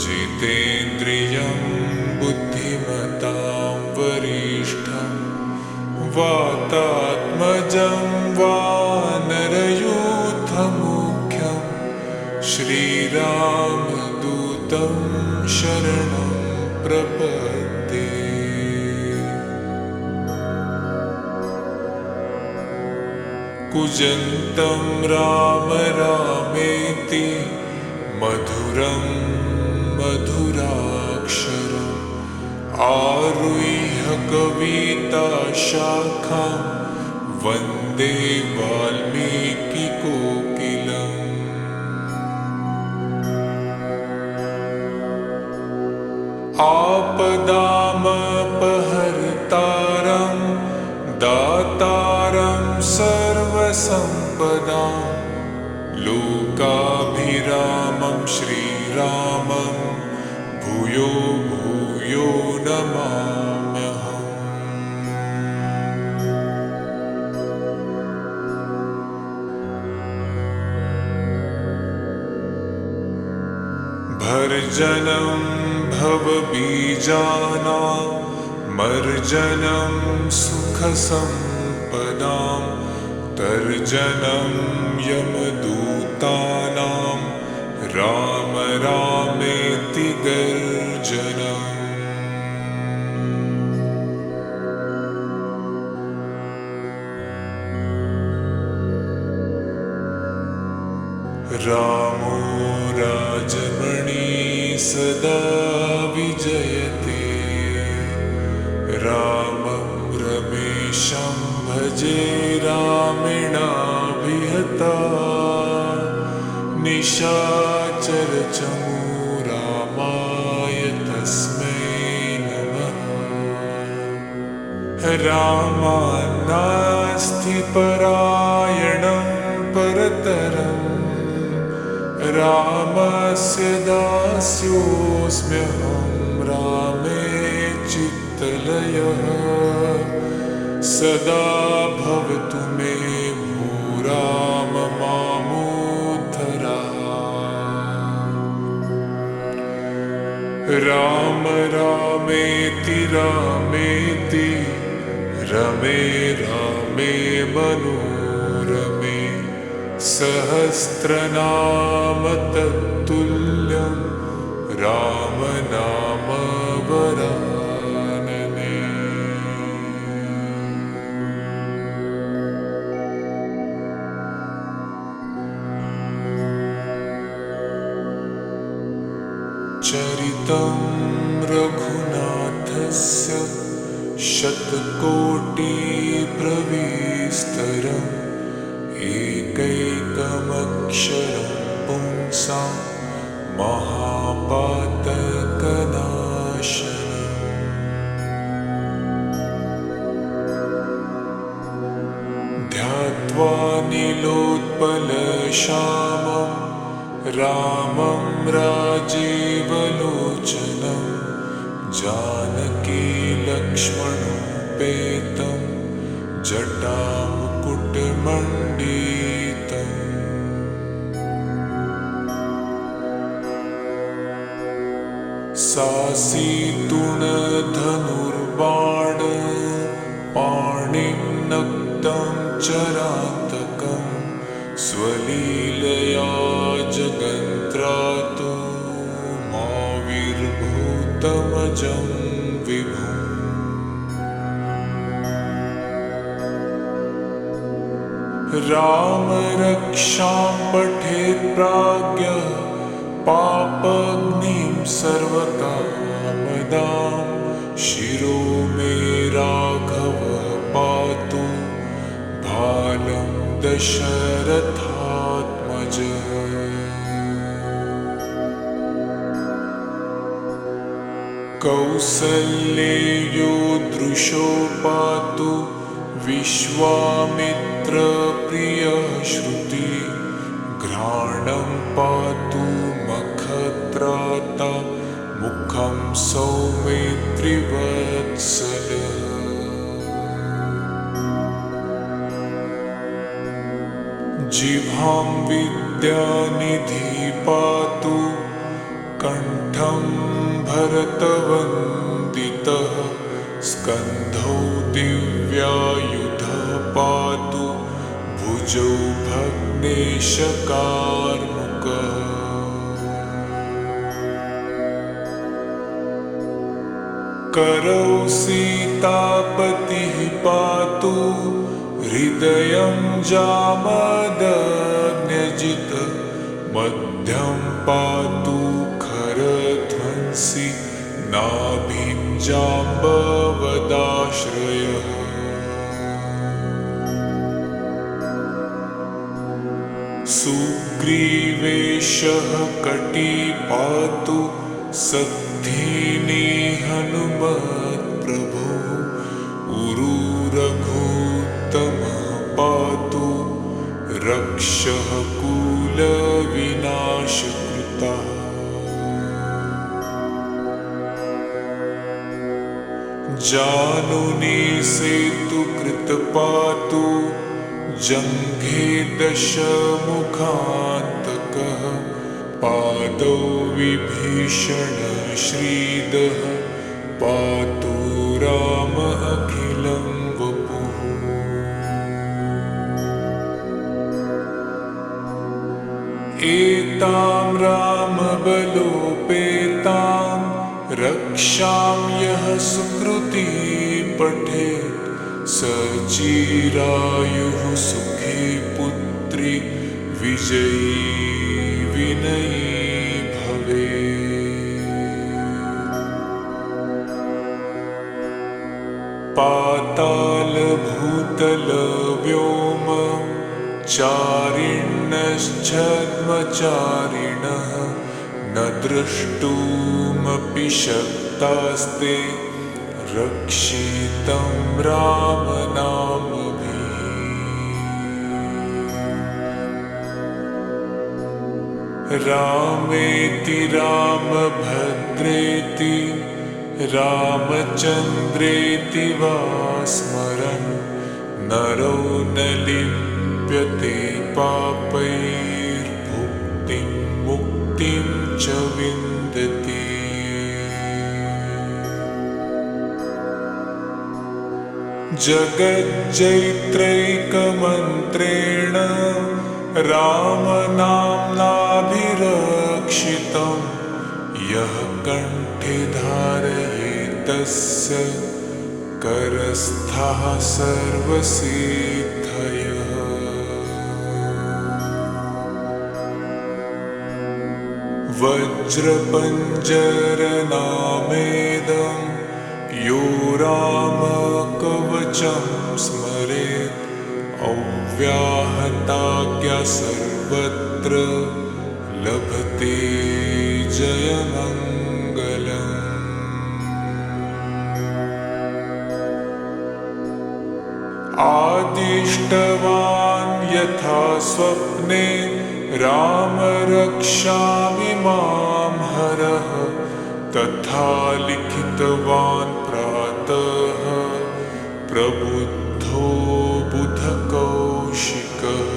जितेन्द्रियं बुद्धिमतां वरिष्ठं वातात्मजं वानरयूथमुख्यं श्रीरामदूतं शरणं प्रपद्ये। कूजन्तं राम रामेति मधुरं मधुराक्षरम् आरुह्य कविताशाखां वन्दे वाल्मीकिकोकिलम्। आपदामपहर्तारं दातारं सर्वसम्पदां लोकाभिरामं श्रीरामं भूयो भूयो नमाम्यहम्। सर्जनं भवबीजानां मर्जनं सुखसम्पदां तर्जनं यमदूतानां राम रामेति गर्जनम्। रामो राजमणि सदा विजयते रामं रमेशं भजे रामेणाभिहता निशाचरचमू रामाय तस्मै नमः। रामान्नास्ति परायणं परतरम् रामस्य दास्योऽस्म्यहं रामे चित्तलयः सदा भवतु मे भो राम मामोद्धरा। राम रामेति रामेति रमे रामे मनोरमे सहस्रनाम तत्तुल्यं राम नाम वरानने। चरितं रघुनाथस्य शतकोटिप्रविस्तरम् एकैकमक्षरं पुंसां महापातकनाशनम्। ध्यात्वा नीलोत्पलश्यामं रामं राजीवलोचनं जानकी लक्ष्मणोपेतं जटामुकुटमण्डितम्। सासीतुणधनुर्बाण पाणिं नक्तं चरान्तकं स्वलीलया जगन्त्रातो माविर्भूतमजं विभुम्। राम रक्षां पठेत् प्राज्ञः पापग्निं सर्वकामदां शिरो मे राघवः पातु भालं दशरथात्मजः। कौसल्येयो दृशो पातु विश्वामित्रप्रियः श्रुति घ्राणं पातु मखत्राता मुखं सौमित्रिवत्सलः। जिह्वां विद्यानिधि पातु कण्ठं भरतवन्दितः स्कन्धौ दिव्यायुधः पातु भुजौ भग्नेशकार्मुकः। करौ सीतापतिः पातु हृदयं जामदग्न्यजित मध्यं पातु खरध्वंसि नाभिं जाम्बवदाश्रयः। सुग्रीवेशः कटी पातु सद्धिनी हनुमत्प्रभो उरुरघुत्तमः पातु रक्षः कुलविनाशकृतः। जानुनी सेतुकृत पातु जङ्घे दशमुखान्तकः पादौ विभीषणश्रीदः पातु राम अखिलं वपुः। एतां रामबलोपेतां रक्षां यः सुकृती पठेत् स चिरायुः सुखी पुत्री विजयी विनयी भवेत्। पाताल भूतल व्योम चारिण्यश्छद्मचारिणः न द्रष्टुमपि शक्तास्ते रक्षितं रामनामभिः। रामेति रामभद्रेति रामचन्द्रेति वा स्मरन् नरो न लिप्यते पापैर्भुक्तिं मुक्तिं च विन्दति। जगज्जैत्रैकमन्त्रेण रामनाम्नाभिरक्षितं यः कण्ठे धारयेतस्य करस्थः सर्वसिद्धयः। वज्रपञ्जरनामेदं यो रामकवचं स्मरेत् अव्याहताज्ञा सर्वत्र लभते जयमङ्गलम्। आदिष्टवान् यथा स्वप्ने राम रक्षामि मां हरः तथा लिखितवान् प्रातः प्रबुद्धो बुधकौशिकः।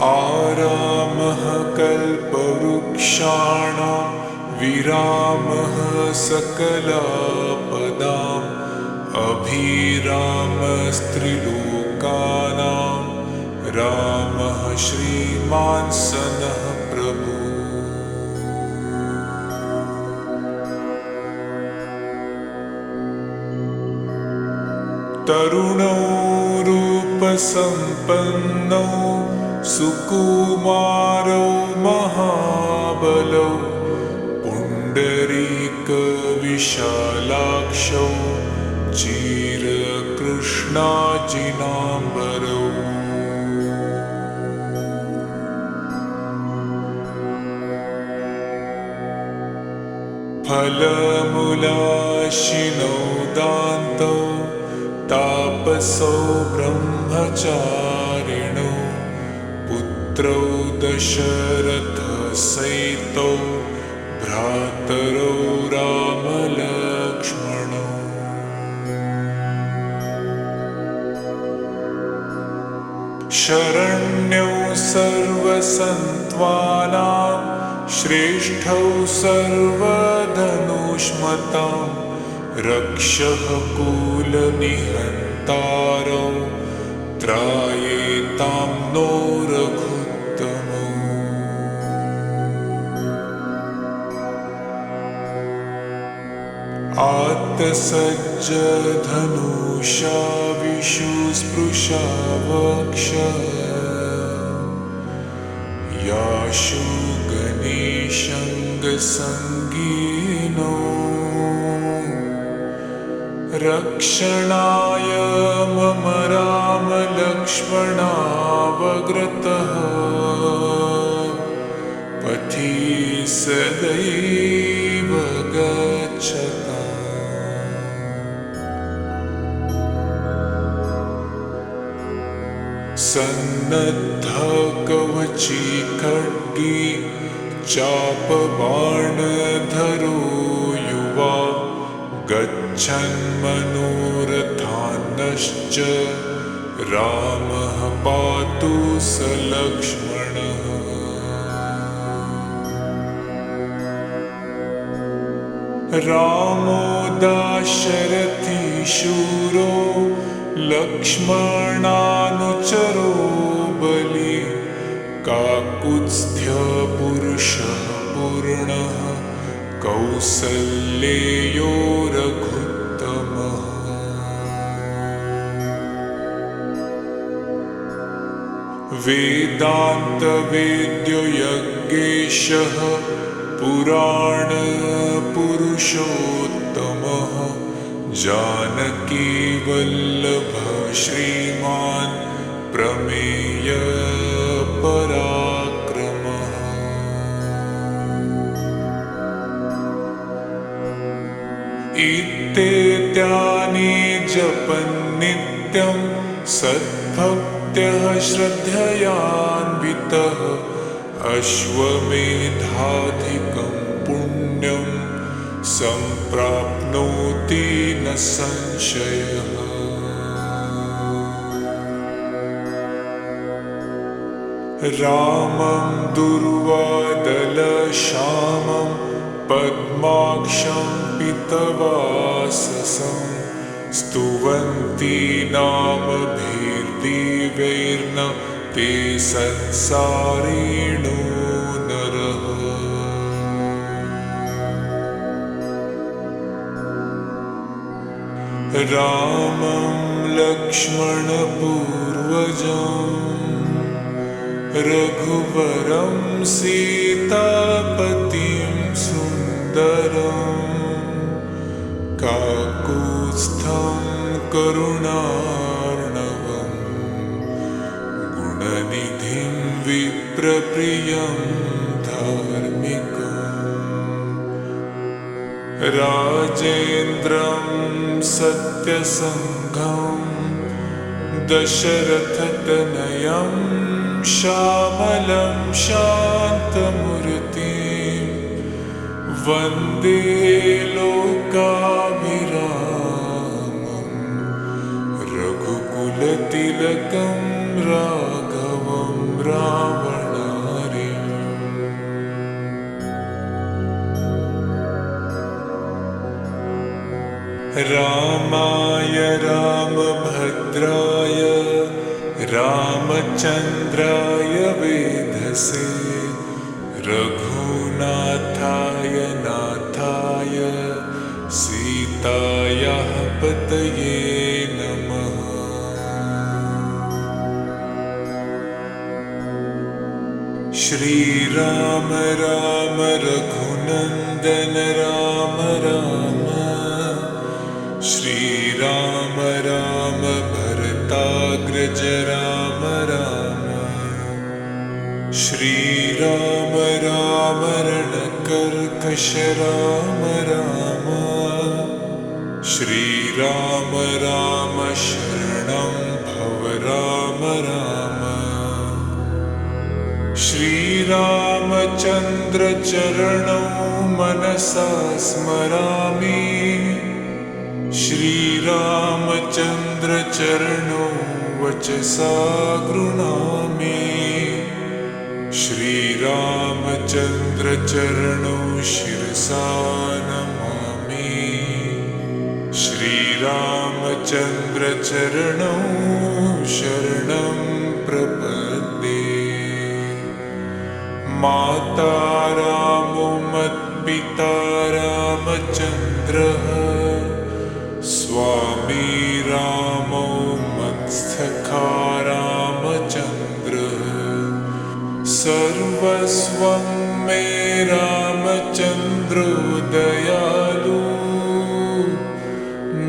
आरामः कल्पवृक्षाणां विरामः सकलापदाम् अभिरामस्त्रिलोकानां रामः श्रीमान् सनः प्रभु। तरुणौ रूपसम्पन्नौ सुकुमारौ महाबलौ पुण्डरीकविशालाक्षौ चिरकृष्णाजिनाम्बरौ। फलमूलाशिनौ दान्तौ तापसौ ब्रह्मचारिणौ पुत्रौ दशरथसहितौ भ्रातरौ रामलक्ष्मणौ। शरण्यौ सर्वसन्त्वानां श्रेष्ठौ सर्वधनुष्मतां रक्षः कुलनिहन्तारौ त्रायेतां नो रघुत्तमौ। आत्तसज्जधनुषा विशुस्पृशा वक्षः याशु गणेशङ्गसङ्गीनो रक्षणाय मम रामलक्ष्मणावग्रतः पथि सदैव गच्छताम्। सन्नद्धकवची खड्गी चापबाणधरो युवा गच्छन् मनोरथानश्च रामः पातु स लक्ष्मणः। रामो दाशरथी शूरो लक्ष्मणानुचरो बली काकुत्स्थ्य पुरुषः पूर्णः कौसल्येयो रघुत्तमः। वेदान्तवेद्यो यज्ञेशः पुराणपुरुषोत्तमः जानकीवल्लभः श्रीमान् प्रमेयः पराक्रमः। इत्येतानि जपन् नित्यं सद्भक्त्यः श्रद्धयान्वितः अश्वमेधाधिकं पुण्यं सम्प्राप्नोति न संशयः। रामं दुर्वादलश्यामं पद्माक्षं पीतवाससं स्तुवन्ति नामभिर्दिव्यैर्न ते संसारिणो नरः। रामं लक्ष्मणपूर्वजं रघुवरं सीतापतिं सुन्दरं काकुत्स्थं करुणार्णवं गुणनिधिं विप्रप्रियं धार्मिकम् राजेन्द्रं सत्यसङ्घं दशरथतनयं श्यामलं शान्तमूर्तिं वन्दे लोकाभिरामं रघुकुलतिलकं राघवं रावणारिम्। रामाय रामभद्राय रामचन्द्राय वेधसे रघुनाथाय नाथाय सीतायाः पतये नमः। श्रीराम राम रघुनन्दन राम राम श्रीराम राम भरताग्रज राम राम श्रीराम राम रणकर्कश राम राम श्रीराम राम शरणं भव राम राम श्रीरामचन्द्र चरणौ मनसा स्मरामि श्रीरामचन्द्र चरणौ वचसा गृह्णामि श्रीरामचन्द्र चरणौ शिरसा नमामि श्रीरामचन्द्र चरणौ शरणं प्रपद्ये। माता रामो मत्पिता रामचन्द्रः स्वामी रामो मत्सखा रामचन्द्रः सर्वस्वं मे रामचन्द्रो दयालु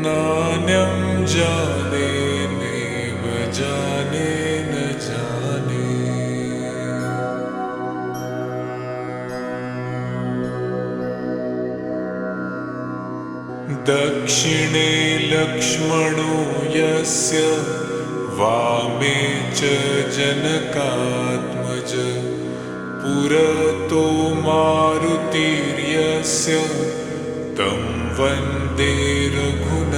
नान्यं जाने नैव जाने न जाने। दक्षिणे लक्ष्मणो यस्य वामे च जनकात्मज पुरतो मारुतिर्यस्य तं वन्दे रघुनन्दनम्।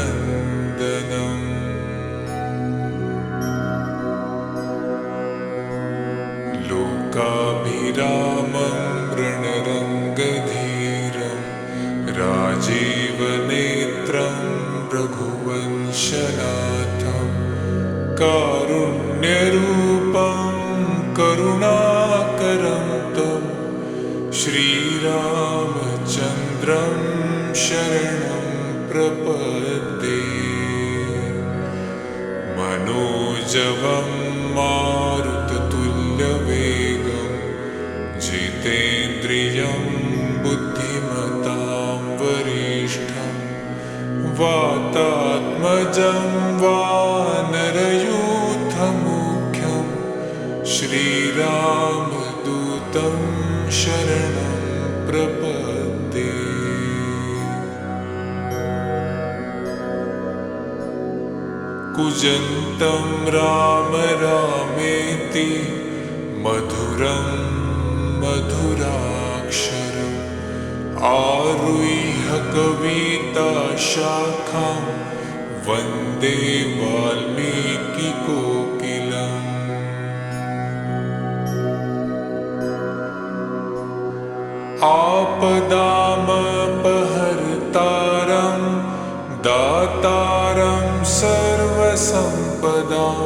देवनेत्रं रघुवंशनाथं कारुण्यरूपं करुणाकरं तं श्रीरामचन्द्रं शरणं प्रपद्ये। मनोजवं मारुततुल्यवेगं जितेन्द्रियं बुद्धिमतां वरिष्ठं वातात्मजं वानरयूथमुख्यं श्रीरामदूतं शरणं प्रपद्ये। कूजन्तं राम रामेति मधुरं मधुराक्षरम् आरुह्य कविताशाखां वन्दे वाल्मीकिकोकिलम्। आपदामपहर्तारं दातारं सर्वसम्पदां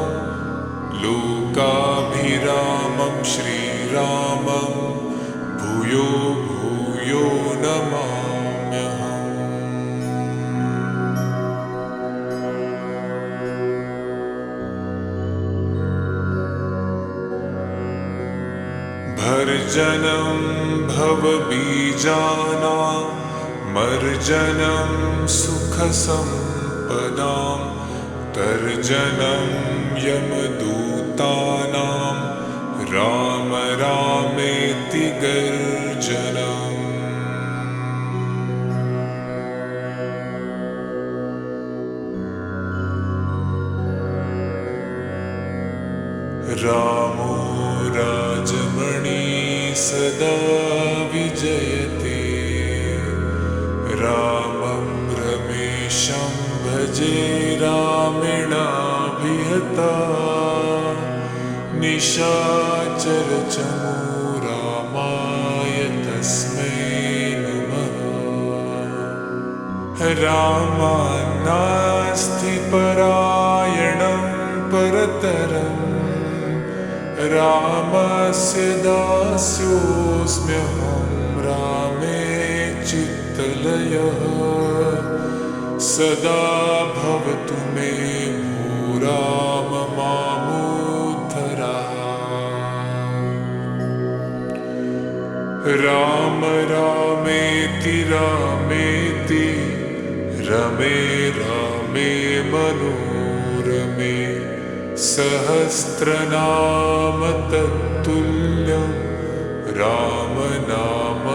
लोकाभिरामं श्रीरामं भूयो भूयो नमाम्यहम्। भर्जनं भवबीजानां मर्जनं सुखसम्पदां तर्जनं यमदूतानां राम रामेति गर्जनम्। रामो राजमणि सदा विजयते रामं रमेशं भजे रामेणाभिहता निशाचरचमो रामाय तस्मै नमः। रामान्नास्ति परायणं परतरम् रामस्य दास्योऽस्म्यहं रामे चित्तलयः सदा भवतु मे भो राम मामुद्धरः। राम रामेति रामेति रमे रामे मनोरमे सहस्रनाम तत्तुल्यं राम नाम